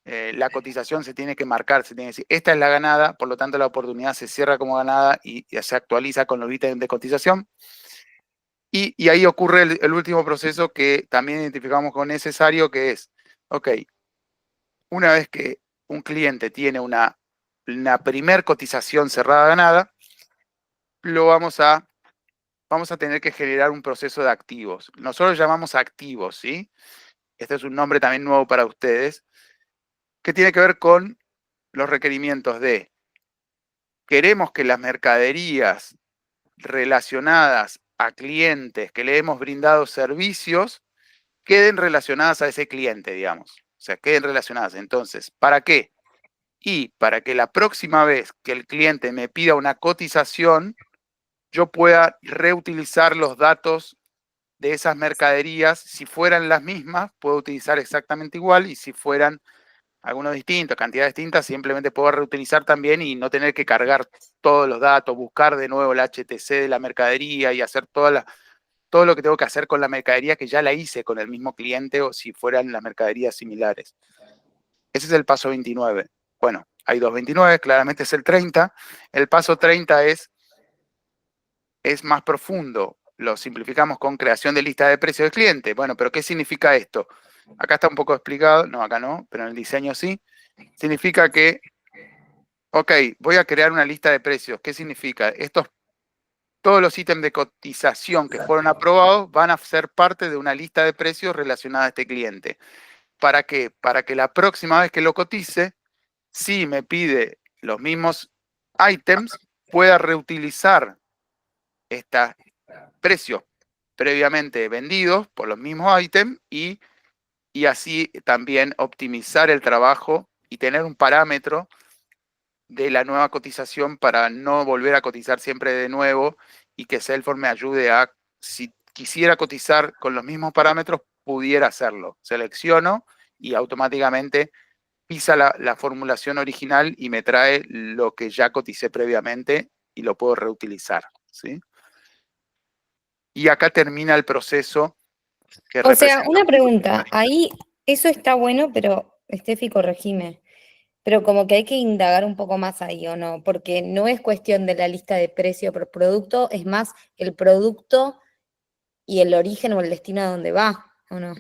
La cotización se tiene que marcar, se tiene que decir, esta es la ganada, por lo tanto la oportunidad se cierra como ganada y se actualiza con los ítems de cotización. Y ahí ocurre el último proceso que también identificamos como necesario, que es, ok, una vez que un cliente tiene una primer cotización cerrada ganada, vamos a tener que generar un proceso de activos. Nosotros llamamos activos, ¿sí? Este es un nombre también nuevo para ustedes, que tiene que ver con los requerimientos de queremos que las mercaderías relacionadas a clientes que le hemos brindado servicios queden relacionadas a ese cliente, digamos. O sea, queden relacionadas. Entonces, ¿para qué? Y para que la próxima vez que el cliente me pida una cotización, yo pueda reutilizar los datos de esas mercaderías. Si fueran las mismas, puedo utilizar exactamente igual, y si fueran algunos distintos, cantidades distintas, simplemente puedo reutilizar también y no tener que cargar todos los datos, buscar de nuevo el HTC de la mercadería y hacer todo lo que tengo que hacer con la mercadería que ya la hice con el mismo cliente o si fueran las mercaderías similares. Ese es el paso 29. Bueno, hay 2.29, claramente es el 30. El paso 30 es más profundo. Lo simplificamos con creación de lista de precios del cliente. Bueno, pero ¿qué significa esto? Acá está un poco explicado, no, acá no, pero en el diseño sí. Significa que, ok, voy a crear una lista de precios. ¿Qué significa? Todos los ítems de cotización que fueron aprobados van a ser parte de una lista de precios relacionada a este cliente. ¿Para qué? Para que la próxima vez que lo cotice, si me pide los mismos ítems, pueda reutilizar estos precios previamente vendidos por los mismos ítems y así también optimizar el trabajo y tener un parámetro de la nueva cotización para no volver a cotizar siempre de nuevo y que Salesforce me ayude a, si quisiera cotizar con los mismos parámetros, pudiera hacerlo. Selecciono y automáticamente pisa la formulación original y me trae lo que ya coticé previamente y lo puedo reutilizar, ¿sí? Y acá termina el proceso que O sea, representa. una pregunta, ahí eso está bueno, pero Steffi, corregime, pero como que hay que indagar un poco más ahí, ¿o no? Porque no es cuestión de la lista de precio por producto, es más el producto y el origen o el destino a dónde va, ¿o no?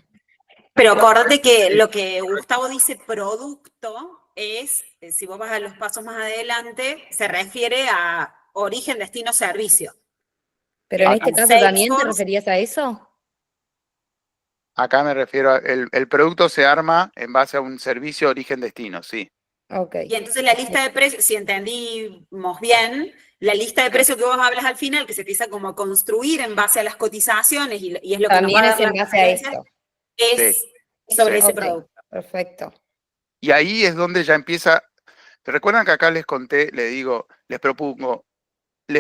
Pero acordate que lo que Gustavo dice producto es, si vos vas a los pasos más adelante, se refiere a origen, destino, servicio. Pero en este En caso también te Salesforce, referías a eso. Acá me refiero a, el producto se arma en base a un servicio origen-destino, sí. Ok. y entonces la lista de precios, si entendimos bien, la lista de precios que vos hablas al final, que se empieza como a construir en base a las cotizaciones y es lo que nos va También a es dar en las base a referencias, esto. es Sí, sobre sí. ese Ok, producto. perfecto. Y ahí es donde ya empieza. ¿Te recuerdan que acá les conté, les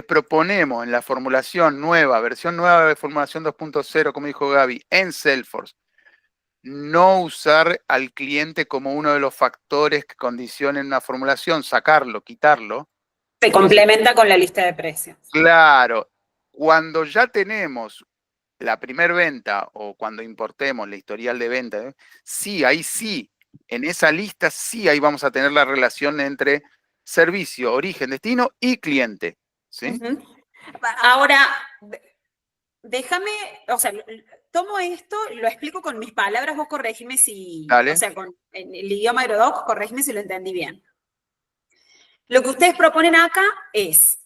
proponemos en la formulación nueva, versión nueva de formulación 2.0, como dijo Gaby, en Salesforce, no usar al cliente como uno de los factores que condicionen una formulación, sacarlo, quitarlo? Se complementa con la lista de precios. Claro, cuando ya tenemos la primer venta o cuando importemos la historial de venta, sí, ahí sí, en esa lista sí, ahí vamos a tener la relación entre servicio, origen, destino y cliente, ¿sí? Uh-huh. Ahora, déjame, o sea, tomo esto, lo explico con mis palabras, vos corregime si, Dale. o sea, en el idioma Aerodoc, corregime si lo entendí bien. Lo que ustedes proponen acá es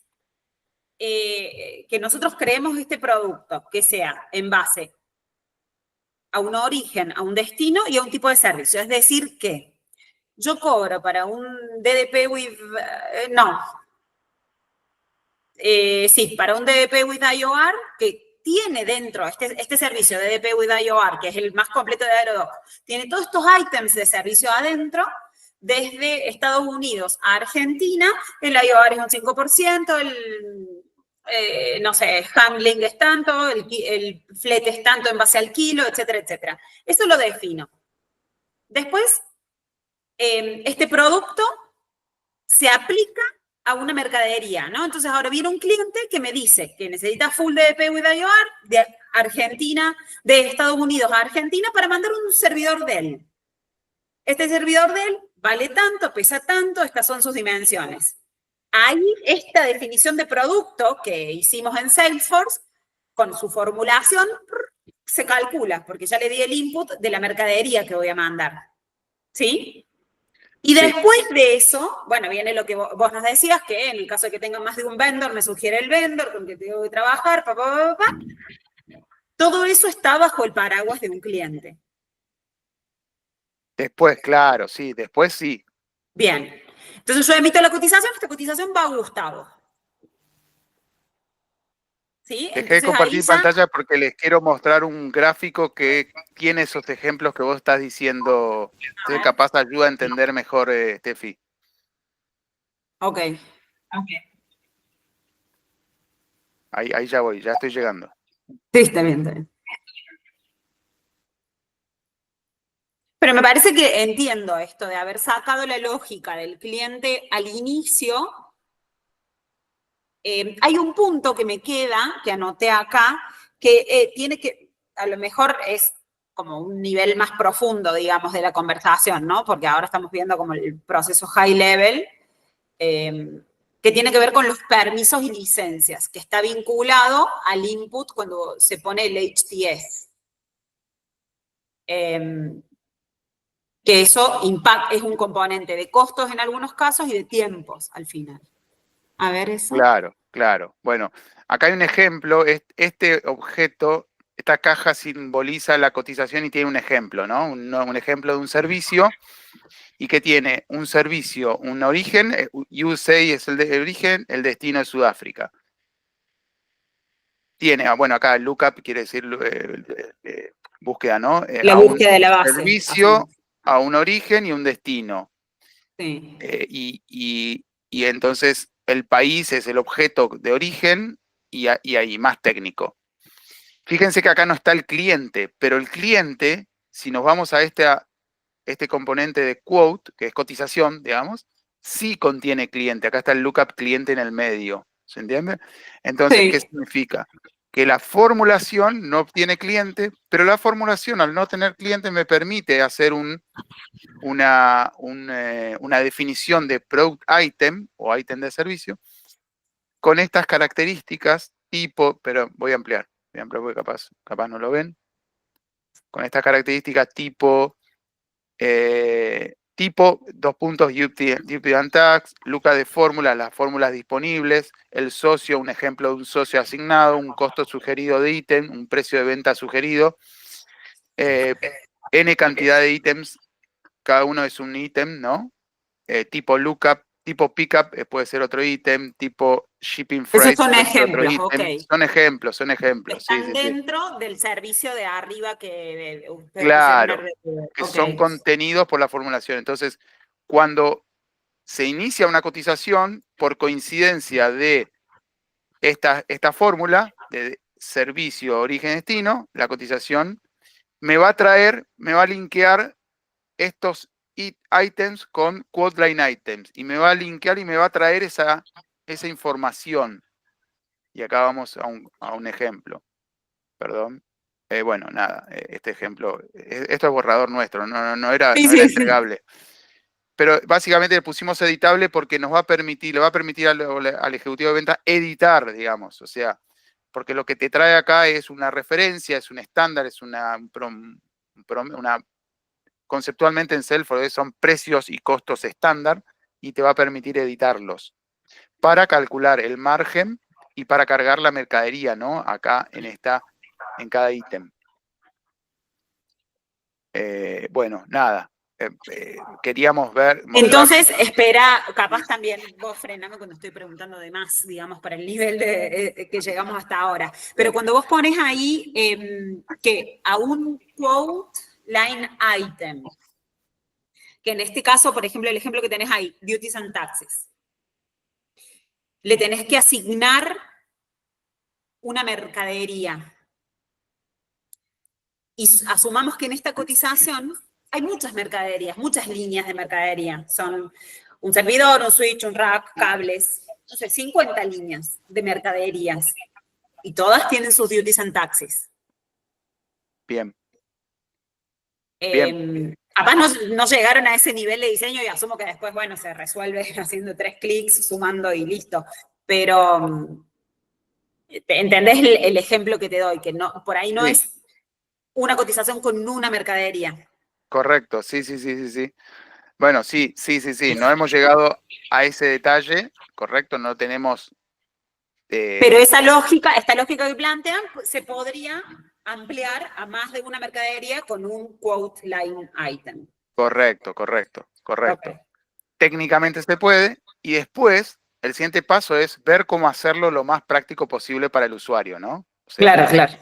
que nosotros creemos este producto que sea en base a un origen, a un destino y a un tipo de servicio. Es decir, que yo cobro para un DDP with, para un DDP with IOR que tiene dentro este servicio de DDP with IOR, que es el más completo de Aerodoc, tiene todos estos ítems de servicio adentro. Desde Estados Unidos a Argentina, el IOR es un 5%, no sé, handling es tanto, el flete es tanto en base al kilo, etcétera, etcétera. Eso lo defino. Después, este producto se aplica a una mercadería, ¿no? Entonces ahora viene un cliente que me dice que necesita full DDP with IOR de Argentina, de Estados Unidos a Argentina para mandar un servidor de él. Este servidor de él vale tanto, pesa tanto, estas son sus dimensiones. Ahí esta definición de producto que hicimos en Salesforce, con su formulación, se calcula, porque ya le di el input de la mercadería que voy a mandar. ¿Sí? Y después de eso, bueno, viene lo que vos nos decías, que en el caso de que tenga más de un vendor, me sugiere el vendor con que tengo que trabajar, Todo eso está bajo el paraguas de un cliente. Después, claro, sí, después sí. Bien. Entonces yo emito la cotización, esta cotización va a Gustavo. ¿Sí? Dejé de compartir pantalla porque les quiero mostrar un gráfico que tiene esos ejemplos que vos estás diciendo. Entonces, capaz ayuda a entender mejor, Steffi. Ok. Ahí ya voy, ya estoy llegando. Sí, está bien, está bien. Pero me parece que entiendo esto de haber sacado la lógica del cliente al inicio. Hay un punto que me queda, que anoté acá, que tiene que, a lo mejor es como un nivel más profundo, digamos, de la conversación, ¿no? Porque ahora estamos viendo como el proceso high level, que tiene que ver con los permisos y licencias, que está vinculado al input cuando se pone el HTS. Que eso es un componente de costos en algunos casos y de tiempos al final. A ver eso. Claro, claro. Bueno, acá hay un ejemplo. Este objeto, esta caja simboliza la cotización y tiene un ejemplo, ¿no? Un ejemplo de un servicio y que tiene un servicio, un origen, USA es el de origen, el destino es Sudáfrica. Tiene, bueno, acá el lookup quiere decir búsqueda, ¿no? La búsqueda de la base. Servicio, a un origen y un destino. Sí. Y entonces el país es el objeto de origen y ahí más técnico. Fíjense que acá no está el cliente, pero el cliente, si nos vamos a este componente de quote, que es cotización, digamos, sí contiene cliente. Acá está el lookup cliente en el medio. ¿Se entiende? Entonces, Sí. ¿qué significa? Que la formulación no tiene cliente, pero la formulación al no tener cliente me permite hacer una definición de product item o item de servicio con estas características tipo, pero voy a ampliar porque capaz no lo ven. Con estas características tipo, dos puntos, UTI and tags, Luca de fórmulas, las fórmulas disponibles, el socio, un ejemplo de un socio asignado, un costo sugerido de ítem, un precio de venta sugerido, N cantidad de ítems, cada uno es un ítem, ¿no? Tipo lookup, tipo pickup puede ser otro ítem, tipo shipping freight Esos son puede ser otro ejemplos, ítem. ok. Son ejemplos. Sí, Están sí, sí. dentro del servicio de arriba que ustedes Claro, pusieron. que Ok. son contenidos por la formulación. Entonces, cuando se inicia una cotización, por coincidencia de esta fórmula de servicio, origen, destino, la cotización me va a linkear estos items con quote line items y me va a linkear y me va a traer esa información. Y acá vamos a un ejemplo. Perdón. Bueno, nada, este ejemplo, esto es borrador nuestro, no era entregable. Pero básicamente le pusimos editable porque le va a permitir al ejecutivo de venta editar, digamos. O sea, porque lo que te trae acá es una referencia, es un estándar, es conceptualmente en Salesforce son precios y costos estándar y te va a permitir editarlos para calcular el margen y para cargar la mercadería, ¿no? Acá en cada ítem. Bueno, nada. Queríamos ver. Entonces, espera, capaz también vos frename cuando estoy preguntando de más, digamos, para el nivel que llegamos hasta ahora. Pero cuando vos pones ahí que a un quote line item, que en este caso, por ejemplo, el ejemplo que tenés ahí, duties and taxes, le tenés que asignar una mercadería. Y asumamos que en esta cotización hay muchas mercaderías, muchas líneas de mercadería. Son un servidor, un switch, un rack, cables, no sé, 50 líneas de mercaderías. Y todas tienen sus duties and taxes. Bien. Capaz no llegaron a ese nivel de diseño y asumo que después, bueno, se resuelve haciendo 3 clics, sumando y listo. Pero, ¿entendés el ejemplo que te doy? Que no, por ahí no Sí. es una cotización con una mercadería. Correcto, sí. Bueno, sí. No hemos llegado a ese detalle, correcto, no tenemos. Pero esta lógica que plantean se podría ampliar a más de una mercadería con un quote line item. Correcto. Okay. Técnicamente se puede, y después el siguiente paso es ver cómo hacerlo lo más práctico posible para el usuario, ¿no? O sea, Claro.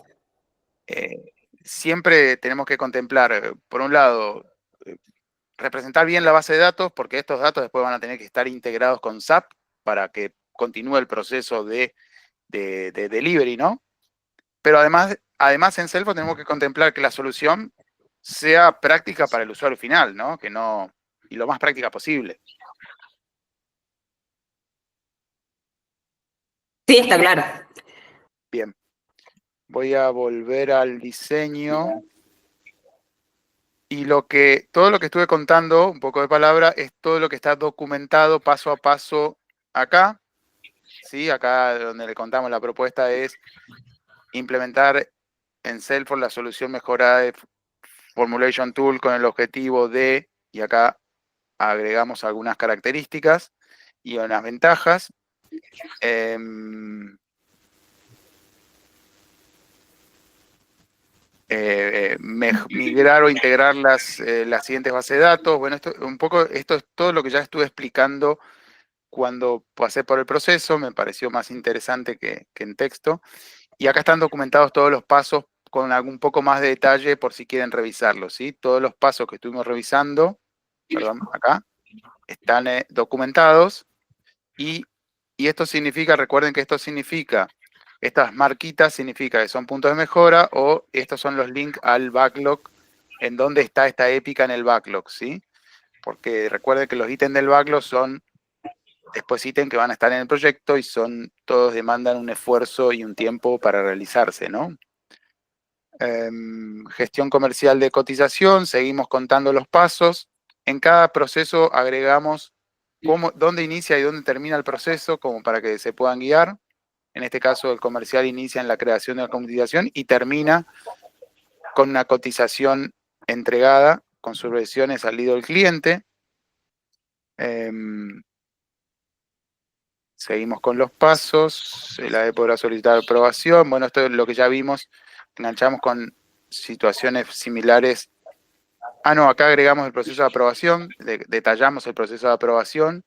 Siempre tenemos que contemplar, por un lado, representar bien la base de datos, porque estos datos después van a tener que estar integrados con SAP para que continúe el proceso de delivery, ¿no? Pero además en Salesforce tenemos que contemplar que la solución sea práctica para el usuario final, ¿no? Y lo más práctica posible. Sí, está claro. Bien. Voy a volver al diseño. Y todo lo que estuve contando, un poco de palabra, es todo lo que está documentado paso a paso acá. ¿Sí? Acá donde le contamos la propuesta es implementar en Salesforce la solución mejorada de Formulation Tool con el objetivo de, y acá agregamos algunas características y unas ventajas. Migrar o integrar las siguientes bases de datos. Bueno, esto es todo lo que ya estuve explicando cuando pasé por el proceso, me pareció más interesante que en texto. Y acá están documentados todos los pasos con un poco más de detalle por si quieren revisarlos, ¿sí? Todos los pasos que estuvimos revisando, perdón, acá, están documentados. Y esto significa, recuerden que esto significa, estas marquitas significa que son puntos de mejora o estos son los links al backlog en donde está esta épica en el backlog, ¿sí? Porque recuerden que los ítems del backlog son después ítem que van a estar en el proyecto y todos demandan un esfuerzo y un tiempo para realizarse, ¿no? Gestión comercial de cotización, seguimos contando los pasos. En cada proceso agregamos dónde inicia y dónde termina el proceso, como para que se puedan guiar. En este caso, el comercial inicia en la creación de la cotización y termina con una cotización entregada con sus versiones salido del cliente. Seguimos con los pasos. La ADE podrá solicitar aprobación. Bueno, esto es lo que ya vimos. Enganchamos con situaciones similares. No, acá agregamos el proceso de aprobación, detallamos el proceso de aprobación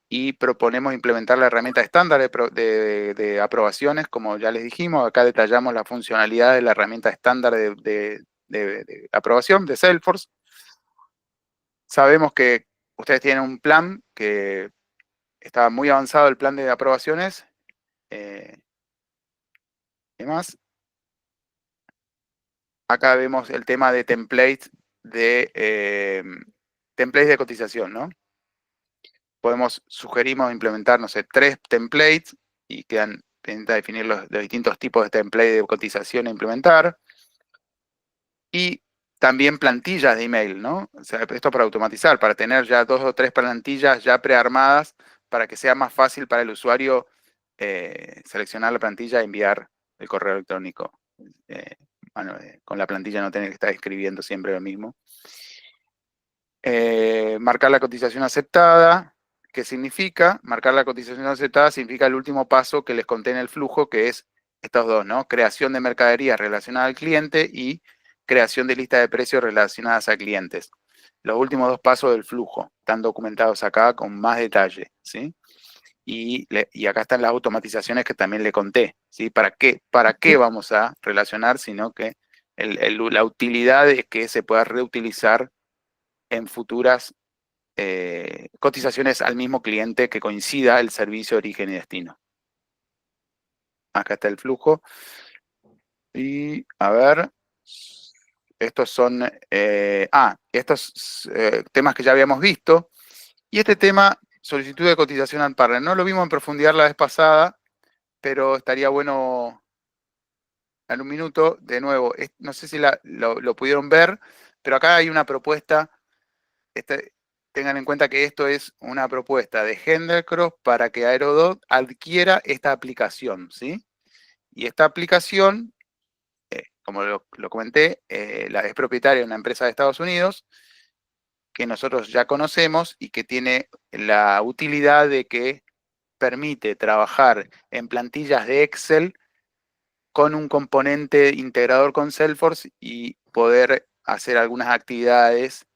y proponemos implementar la herramienta estándar de aprobaciones, como ya les dijimos. Acá detallamos la funcionalidad de la herramienta estándar de aprobación de Salesforce. Sabemos que ustedes tienen un plan que está muy avanzado, el plan de aprobaciones. ¿Qué más? Acá vemos el tema de templates de cotización, ¿no? Sugerimos implementar, no sé, 3 templates y quedan pendientes de definir los distintos tipos de templates de cotización a implementar. Y también plantillas de email, ¿no? O sea, esto para automatizar, para tener ya 2 o 3 plantillas ya prearmadas para que sea más fácil para el usuario seleccionar la plantilla y enviar el correo electrónico. Con la plantilla no tener que estar escribiendo siempre lo mismo. Marcar la cotización aceptada. ¿Qué significa? Marcar la cotización aceptada significa el último paso que les conté en el flujo, que es estos dos, ¿no? Creación de mercadería relacionada al cliente y creación de lista de precios relacionadas a clientes. Los últimos 2 pasos del flujo están documentados acá con más detalle, ¿sí? Y acá están las automatizaciones que también le conté, ¿sí? ¿Para qué vamos a relacionar? Sino que la utilidad es que se pueda reutilizar en futuras cotizaciones al mismo cliente que coincida el servicio de origen y destino. Acá está el flujo. Y, a ver, estos son, estos temas que ya habíamos visto. Y este tema, solicitud de cotización al partner, no lo vimos en profundidad la vez pasada, pero estaría bueno en un minuto, de nuevo, no sé si lo pudieron ver, pero acá hay una propuesta. Tengan en cuenta que esto es una propuesta de Hendelcross para que Aerodot adquiera esta aplicación, ¿sí? Y esta aplicación, como lo comenté, es propietaria de una empresa de Estados Unidos que nosotros ya conocemos y que tiene la utilidad de que permite trabajar en plantillas de Excel con un componente integrador con Salesforce y poder hacer algunas actividades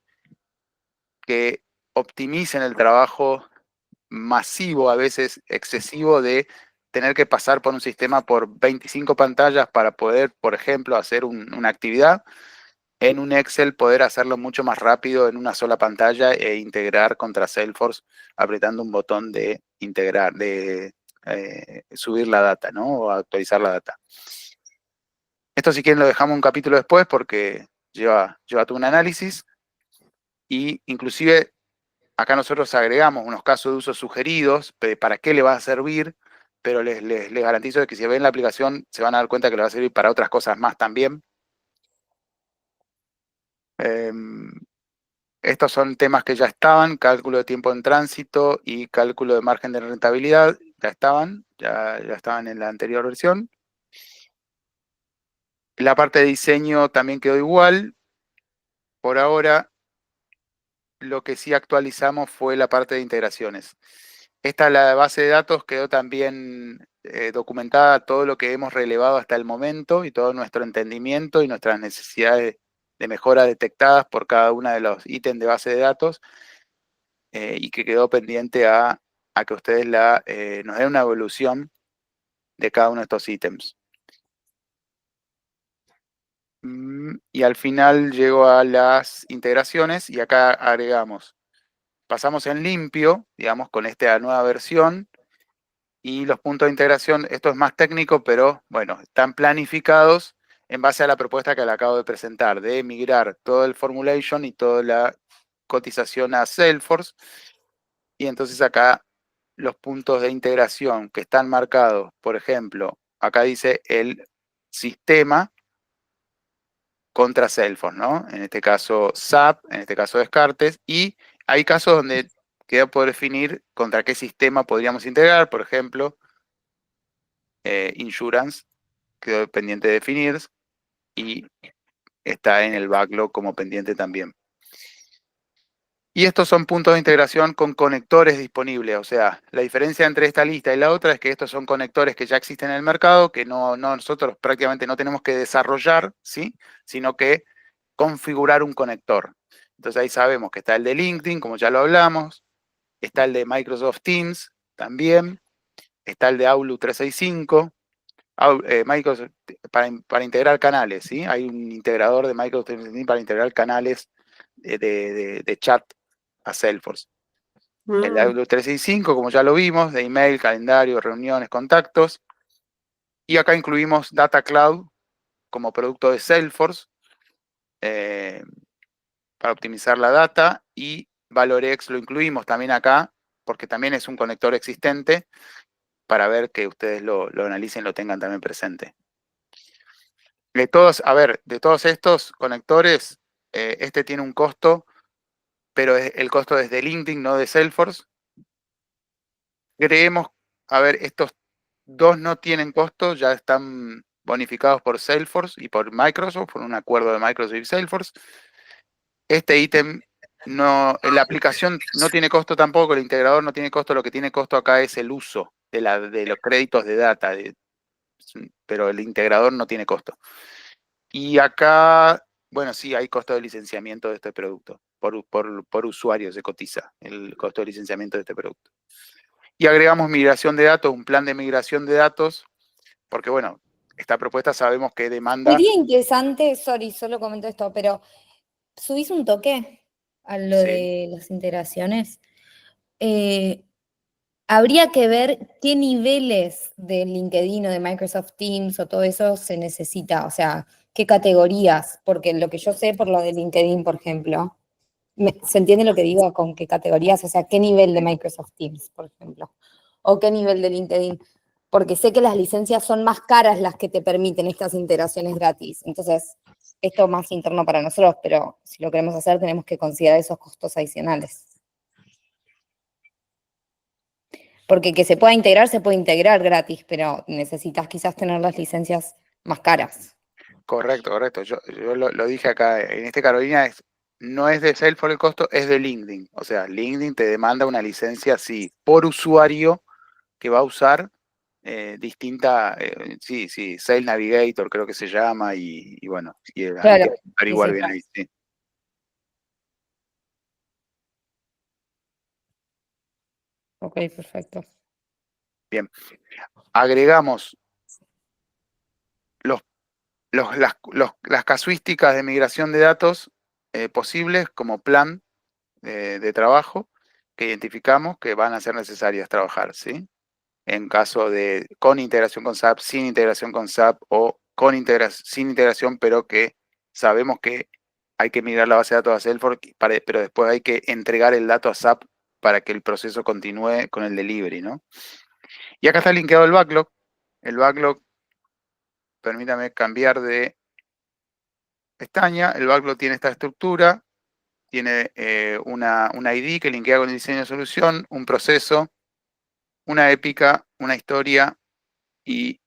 que optimicen el trabajo masivo, a veces excesivo, de tener que pasar por un sistema por 25 pantallas para poder, por ejemplo, hacer una actividad. En un Excel poder hacerlo mucho más rápido en una sola pantalla e integrar contra Salesforce apretando un botón de integrar, de subir la data, ¿no? O actualizar la data. Esto, si quieren, lo dejamos un capítulo después porque lleva todo un análisis. Y inclusive acá nosotros agregamos unos casos de uso sugeridos, para qué le va a servir, pero les garantizo que si ven la aplicación se van a dar cuenta que le va a servir para otras cosas más también. Estos son temas que ya estaban, cálculo de tiempo en tránsito y cálculo de margen de rentabilidad, ya estaban en la anterior versión. La parte de diseño también quedó igual. Por ahora, lo que sí actualizamos fue la parte de integraciones. La base de datos quedó también documentada, todo lo que hemos relevado hasta el momento y todo nuestro entendimiento y nuestras necesidades de mejora detectadas por cada uno de los ítems de base de datos y que quedó pendiente a que ustedes nos den una evolución de cada uno de estos ítems. Y al final llego a las integraciones y acá agregamos. Pasamos en limpio, digamos, con esta nueva versión. Y los puntos de integración, esto es más técnico, pero bueno, están planificados en base a la propuesta que le acabo de presentar, de migrar todo el formulation y toda la cotización a Salesforce. Y entonces acá los puntos de integración que están marcados. Por ejemplo, acá dice el sistema contra Salesforce, ¿no? En este caso SAP, en este caso Descartes, y hay casos donde queda por definir contra qué sistema podríamos integrar, por ejemplo, Insurance quedó pendiente de definir y está en el backlog como pendiente también. Y estos son puntos de integración con conectores disponibles. O sea, la diferencia entre esta lista y la otra es que estos son conectores que ya existen en el mercado, que nosotros prácticamente no tenemos que desarrollar, ¿sí? Sino que configurar un conector. Entonces ahí sabemos que está el de LinkedIn, como ya lo hablamos, está el de Microsoft Teams también, está el de Outlook 365, Microsoft, para integrar canales, ¿sí? Hay un integrador de Microsoft Teams para integrar canales de chat a Salesforce. El de Outlook 365, como ya lo vimos, de email, calendario, reuniones, contactos. Y acá incluimos Data Cloud como producto de Salesforce para optimizar la data, y Valorex lo incluimos también acá porque también es un conector existente, para ver que ustedes lo analicen, lo tengan también presente. De todos estos conectores, este tiene un costo, pero el costo es de LinkedIn, no de Salesforce. Creemos, estos dos no tienen costo, ya están bonificados por Salesforce y por Microsoft, por un acuerdo de Microsoft y Salesforce. Este ítem, la aplicación no tiene costo tampoco, el integrador no tiene costo, lo que tiene costo acá es el uso de los créditos de data, pero el integrador no tiene costo. Y acá, bueno, sí, hay costo de licenciamiento de este producto. Por usuario se cotiza el costo de licenciamiento de este producto. Y agregamos migración de datos, un plan de migración de datos, porque bueno, esta propuesta sabemos que demanda... Sería interesante, sorry, solo comento esto, pero subís un toque a lo Sí. de las integraciones. Habría que ver qué niveles de LinkedIn o de Microsoft Teams o todo eso se necesita, o sea, qué categorías, porque lo que yo sé por lo de LinkedIn, por ejemplo, ¿se entiende lo que digo con qué categorías? O sea, qué nivel de Microsoft Teams, por ejemplo, o qué nivel de LinkedIn, porque sé que las licencias son más caras las que te permiten estas integraciones gratis, entonces esto es más interno para nosotros, pero si lo queremos hacer tenemos que considerar esos costos adicionales. Porque que se puede integrar gratis, pero necesitas quizás tener las licencias más caras. Correcto. Yo lo dije acá, en este Carolina, no es de Salesforce el costo, es de LinkedIn. O sea, LinkedIn te demanda una licencia, sí, por usuario que va a usar distinta, sí, Sales Navigator creo que se llama, y bueno, y hay Claro, que averiguar sí. bien ahí, sí. Ok, perfecto. Bien, agregamos las casuísticas de migración de datos posibles como plan de trabajo que identificamos que van a ser necesarias trabajar, ¿sí? En caso de con integración con SAP, sin integración con SAP, o sin integración, pero que sabemos que hay que migrar la base de datos a Salesforce, pero después hay que entregar el dato a SAP para que el proceso continúe con el delivery, ¿no? Y acá está linkeado el backlog. El backlog, permítame cambiar de pestaña. El backlog tiene esta estructura, tiene una ID que linkea con el diseño de solución, un proceso, una épica, una historia y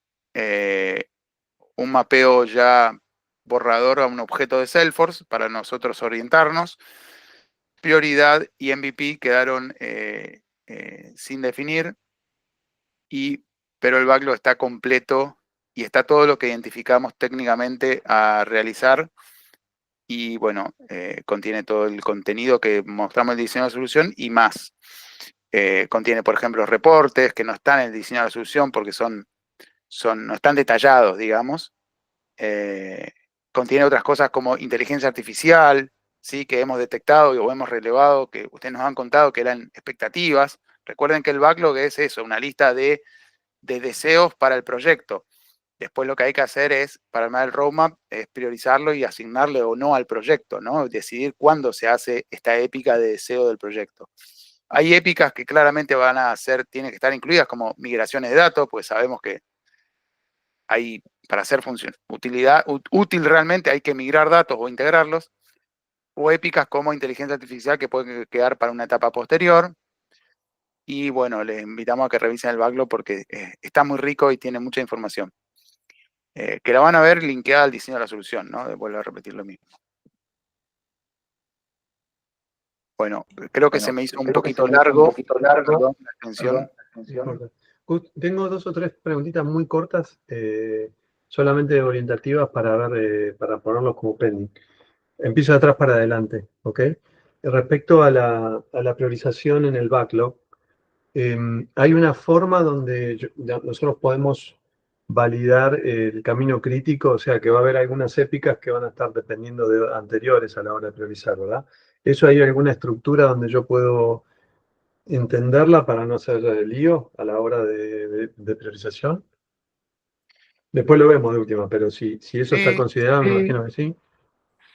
un mapeo ya borrador a un objeto de Salesforce para nosotros orientarnos. Prioridad y MVP quedaron sin definir, pero el backlog está completo y está todo lo que identificamos técnicamente a realizar. Y bueno, contiene todo el contenido que mostramos en el diseño de la solución y más. Contiene, por ejemplo, reportes que no están en el diseño de la solución porque no están detallados, digamos. Contiene otras cosas como inteligencia artificial, ¿sí? Que hemos detectado o hemos relevado, que ustedes nos han contado que eran expectativas. Recuerden que el backlog es eso, una lista de deseos para el proyecto. Después lo que hay que hacer es, para armar el roadmap, es priorizarlo y asignarle o no al proyecto, ¿no? Decidir cuándo se hace esta épica de deseo del proyecto. Hay épicas que claramente van a ser, tienen que estar incluidas como migraciones de datos, pues sabemos que hay, para hacer útil realmente hay que migrar datos o integrarlos, o épicas como inteligencia artificial que pueden quedar para una etapa posterior. Y bueno, les invitamos a que revisen el backlog porque está muy rico y tiene mucha información. Que la van a ver linkeada al diseño de la solución, ¿no? Vuelvo a repetir lo mismo. Bueno, creo que se me hizo un poquito largo. Perdón, la extensión. Tengo 2 o 3 preguntitas muy cortas, solamente orientativas para ver, para ponerlos como pending. Empiezo de atrás para adelante, ¿ok? Respecto a la priorización en el backlog, hay una forma donde nosotros podemos validar el camino crítico, o sea que va a haber algunas épicas que van a estar dependiendo de anteriores a la hora de priorizar, ¿verdad? ¿Eso hay alguna estructura donde yo puedo entenderla para no hacer lío a la hora de priorización? Después lo vemos de última, pero si eso está considerado, me imagino que sí.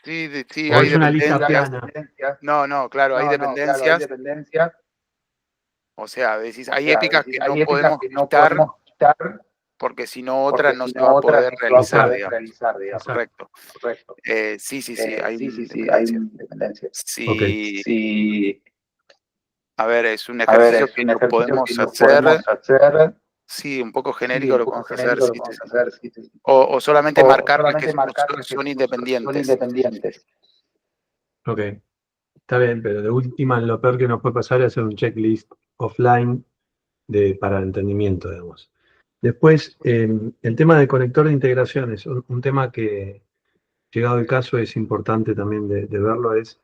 Sí, ¿O hay es una lista dependencias. plana? No, claro, hay dependencias. O sea, decís, hay épicas que no podemos quitar porque si no otra no se va a poder realizar, digamos. Correcto. Sí, hay dependencias. Sí. A ver, es un ejercicio que lo podemos hacer. Sí, un poco genérico lo podemos hacer. Sí. O solamente marcarles que son independientes. Ok, está bien, pero de última lo peor que nos puede pasar es hacer un checklist offline para el entendimiento, digamos. Después, el tema del conector de integración es un tema que, llegado el caso, es importante también de verlo, es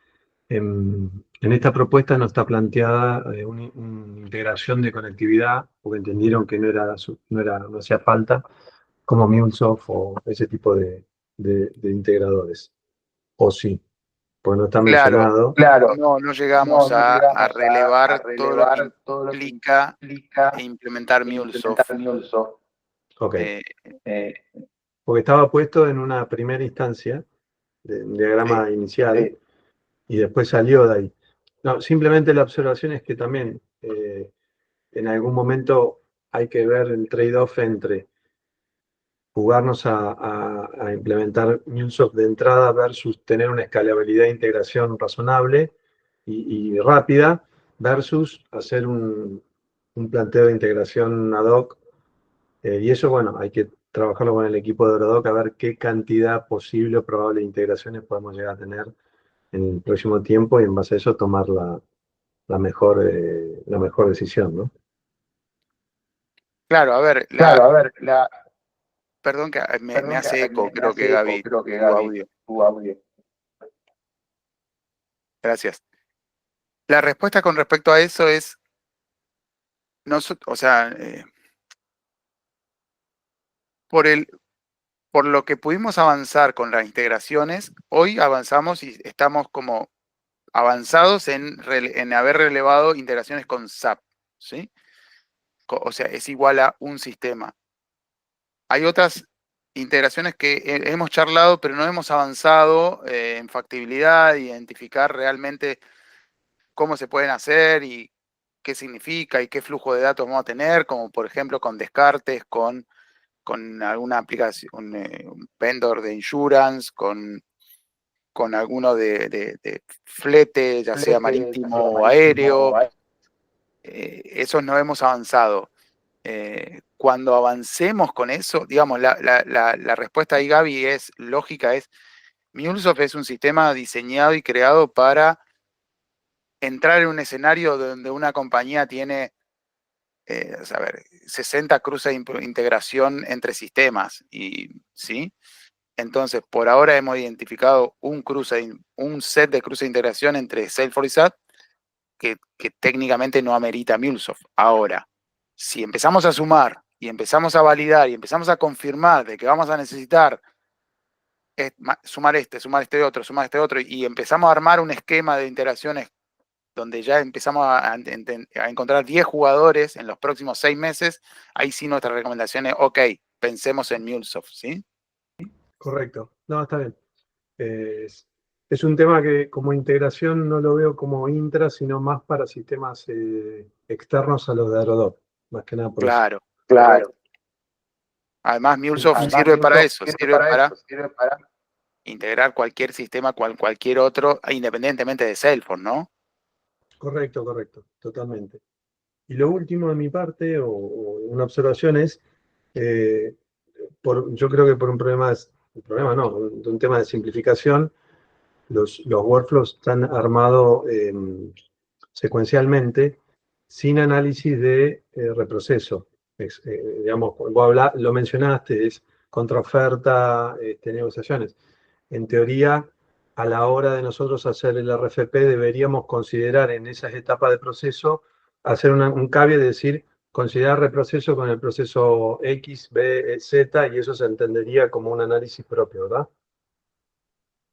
en esta propuesta no está planteada una integración de conectividad, porque entendieron que no hacía falta, como MuleSoft o ese tipo de integradores. O sí, porque no está mencionado. No llegamos a relevar todo lo que implica implementar MuleSoft. Ok. Porque estaba puesto en una primera instancia, de un diagrama inicial, y después salió de ahí. No, simplemente la observación es que también en algún momento hay que ver el trade-off entre jugarnos a implementar MuleSoft de entrada versus tener una escalabilidad e integración razonable y rápida versus hacer un planteo de integración ad hoc. Y eso, bueno, hay que trabajarlo con el equipo de Eurodoc a ver qué cantidad posible o probable de integraciones podemos llegar a tener en el próximo tiempo y en base a eso tomar la mejor decisión, ¿no? Claro, a ver, perdón que me hace eco, creo que Gaby, tu audio. Gracias. La respuesta con respecto a eso es, por lo que pudimos avanzar con las integraciones, hoy avanzamos y estamos como avanzados en haber relevado integraciones con SAP, ¿sí? O sea, es igual a un sistema. Hay otras integraciones que hemos charlado, pero no hemos avanzado en factibilidad, identificar realmente cómo se pueden hacer y qué significa y qué flujo de datos vamos a tener, como por ejemplo con Descartes, con alguna aplicación, un vendor de insurance, con alguno de flete, ya sea marítimo o aéreo. Esos no hemos avanzado. Cuando avancemos con eso, digamos, la respuesta ahí, Gaby, es lógica, MuleSoft es un sistema diseñado y creado para entrar en un escenario donde una compañía tiene 60 cruces de integración entre sistemas, ¿sí? Entonces, por ahora hemos identificado un set de cruces de integración entre Salesforce y SAP que técnicamente no amerita MuleSoft. Ahora, si empezamos a sumar y empezamos a validar y empezamos a confirmar de que vamos a necesitar sumar este otro, y empezamos a armar un esquema de interacciones donde ya empezamos a encontrar 10 jugadores en los próximos 6 meses, ahí sí nuestra recomendación es, ok, pensemos en MuleSoft, ¿sí? Correcto. No, está bien. Es un tema que como integración no lo veo como intra, sino más para sistemas externos a los de Aerodop, más que nada por eso. Claro, claro. Además, MuleSoft sirve para eso, sirve para integrar cualquier sistema, cualquier otro, independientemente de Salesforce, ¿no? Correcto, totalmente. Y lo último de mi parte, o una observación es, yo creo que por un problema de un tema de simplificación, los workflows están armados secuencialmente, sin análisis de reproceso. Digamos, lo mencionaste, es contraoferta, negociaciones. En teoría, a la hora de nosotros hacer el RFP, deberíamos considerar en esas etapas de proceso, hacer un cambio de decir, considerar reproceso con el proceso X, B, Z, y eso se entendería como un análisis propio, ¿verdad?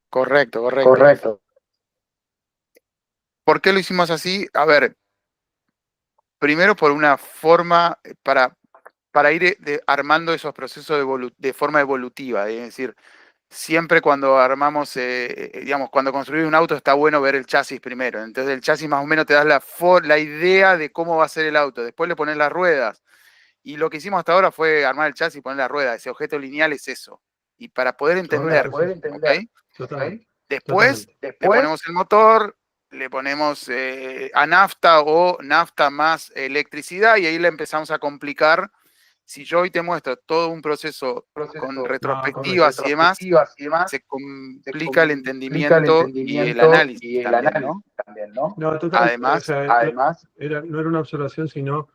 Correcto. ¿Por qué lo hicimos así? A ver, primero por una forma para ir armando esos procesos de forma evolutiva, es decir, siempre cuando armamos, digamos, cuando construís un auto está bueno ver el chasis primero. Entonces el chasis más o menos te da la idea de cómo va a ser el auto. Después le pones las ruedas. Y lo que hicimos hasta ahora fue armar el chasis y poner las ruedas. Ese objeto lineal es eso. Y para poder entender, ¿okay? Después le ponemos el motor, le ponemos a nafta o nafta más electricidad y ahí le empezamos a complicar. Si yo hoy te muestro todo un proceso con retrospectivas y demás, se complica el entendimiento y el análisis también, ¿no? No, totalmente. Además, no era una observación, sino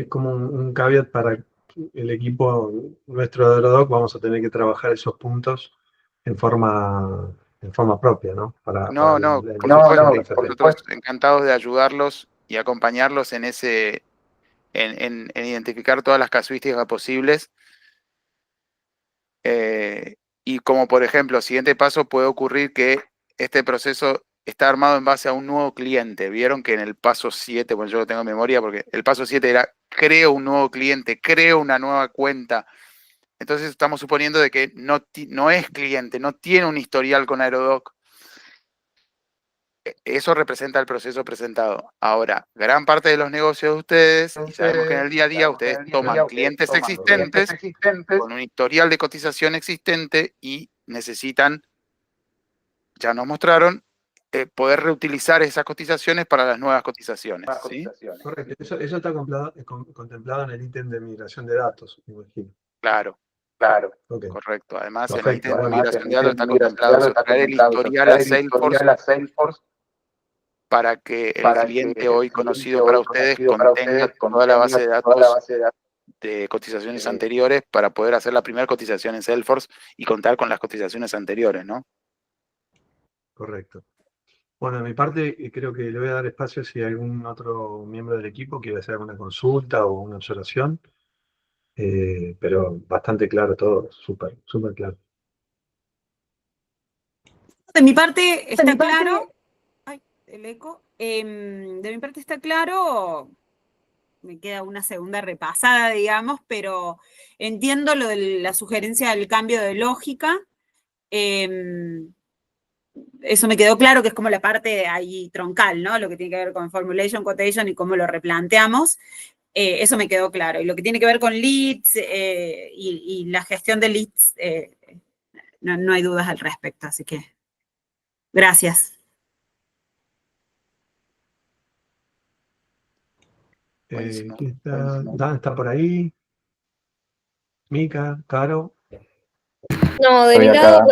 como un caveat para el equipo nuestro de Aerodoc. Vamos a tener que trabajar esos puntos en forma propia, ¿no? Por supuesto, nosotros encantados de ayudarlos y acompañarlos en identificar todas las casuísticas posibles. Y como por ejemplo, siguiente paso puede ocurrir que este proceso está armado en base a un nuevo cliente. Vieron que en el paso 7, bueno, yo lo tengo en memoria porque el paso 7 era creo un nuevo cliente, creo una nueva cuenta. Entonces estamos suponiendo de que no es cliente, no tiene un historial con Aerodoc. Eso representa el proceso presentado. Ahora, gran parte de los negocios de ustedes, y sabemos que en el día a día ustedes toman clientes existentes con un historial de cotización existente y necesitan, ya nos mostraron, poder reutilizar esas cotizaciones para las nuevas cotizaciones. ¿Sí? Correcto. Eso está contemplado en el ítem de migración de datos, me imagino. Claro. Okay. Correcto. Además, perfecto. En el ítem de migración de datos está contemplado traer el historial a Salesforce para que el cliente hoy conocido para ustedes contenga toda la base de datos de cotizaciones anteriores para poder hacer la primera cotización en Salesforce y contar con las cotizaciones anteriores, ¿no? Correcto. Bueno, de mi parte, creo que le voy a dar espacio si hay algún otro miembro del equipo quiere hacer alguna consulta o una observación. Pero bastante claro todo, súper claro. De mi parte está claro. Ay, el eco. De mi parte está claro. Me queda una segunda repasada, digamos, pero entiendo lo de la sugerencia del cambio de lógica. Eso me quedó claro que es como la parte ahí troncal, ¿no? Lo que tiene que ver con formulation, quotation y cómo lo replanteamos. Eso me quedó claro. Y lo que tiene que ver con leads y la gestión de leads, no hay dudas al respecto, así que gracias. Dan está por ahí. Mica, Caro. No, de mi lado,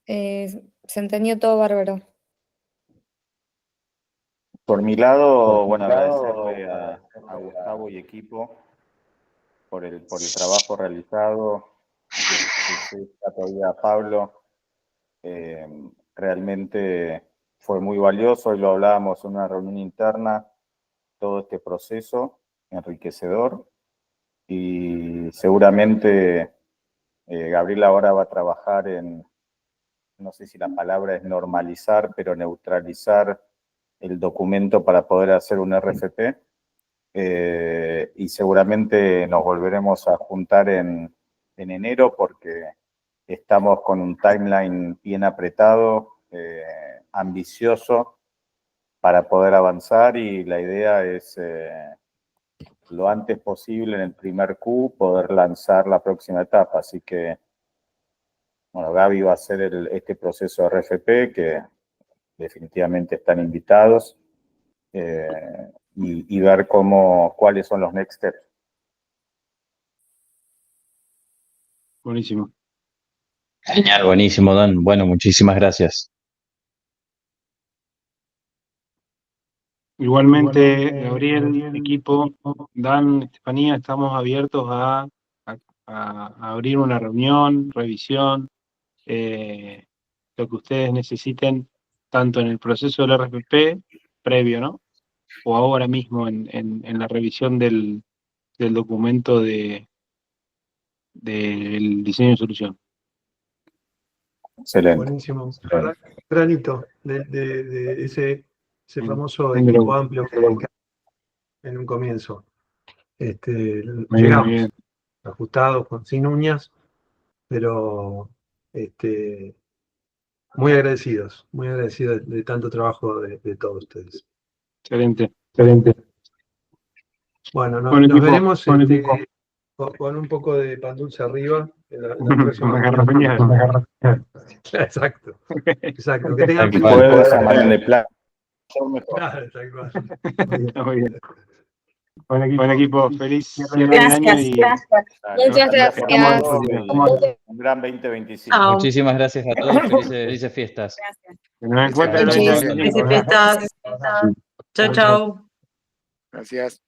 se entendió todo bárbaro. Por mi lado, bueno, agradecerle a Gustavo y equipo por el trabajo realizado, todavía a Pablo. Realmente fue muy valioso, y lo hablábamos en una reunión interna, todo este proceso enriquecedor, y seguramente Gabriela ahora va a trabajar en, no sé si la palabra es normalizar, pero neutralizar el documento para poder hacer un RFP, y seguramente nos volveremos a juntar en enero, porque estamos con un timeline bien apretado, ambicioso, para poder avanzar, y la idea es lo antes posible en el primer Q poder lanzar la próxima etapa. Así que, bueno, Gaby va a hacer este proceso de RFP, que definitivamente están invitados, y ver cuáles son los next steps. Buenísimo. Genial, buenísimo, Dan. Bueno, muchísimas gracias. Igualmente, Gabriel, equipo, Dan, Estefanía, estamos abiertos a abrir una reunión, revisión, lo que ustedes necesiten, tanto en el proceso del RFP previo, ¿no? O ahora mismo en la revisión del documento del diseño de solución. Excelente. Buenísimo. Granito de ese famoso equipo amplio que en un comienzo. Llegamos ajustados, sin uñas, pero muy agradecidos de tanto trabajo de todos ustedes. Excelente. Bueno, nos veremos con un poco de pan dulce arriba en la próxima. Exacto. Que tengan de plata. Claro, tal cual. Muy bien. Buen equipo, feliz cierre de Gracias, año y Muchas gracias. Un gran 2025. Chao. Muchísimas gracias a todos. Felices fiestas. Gracias. que nos encuentren. Felices fiestas. Chao, chao. Gracias.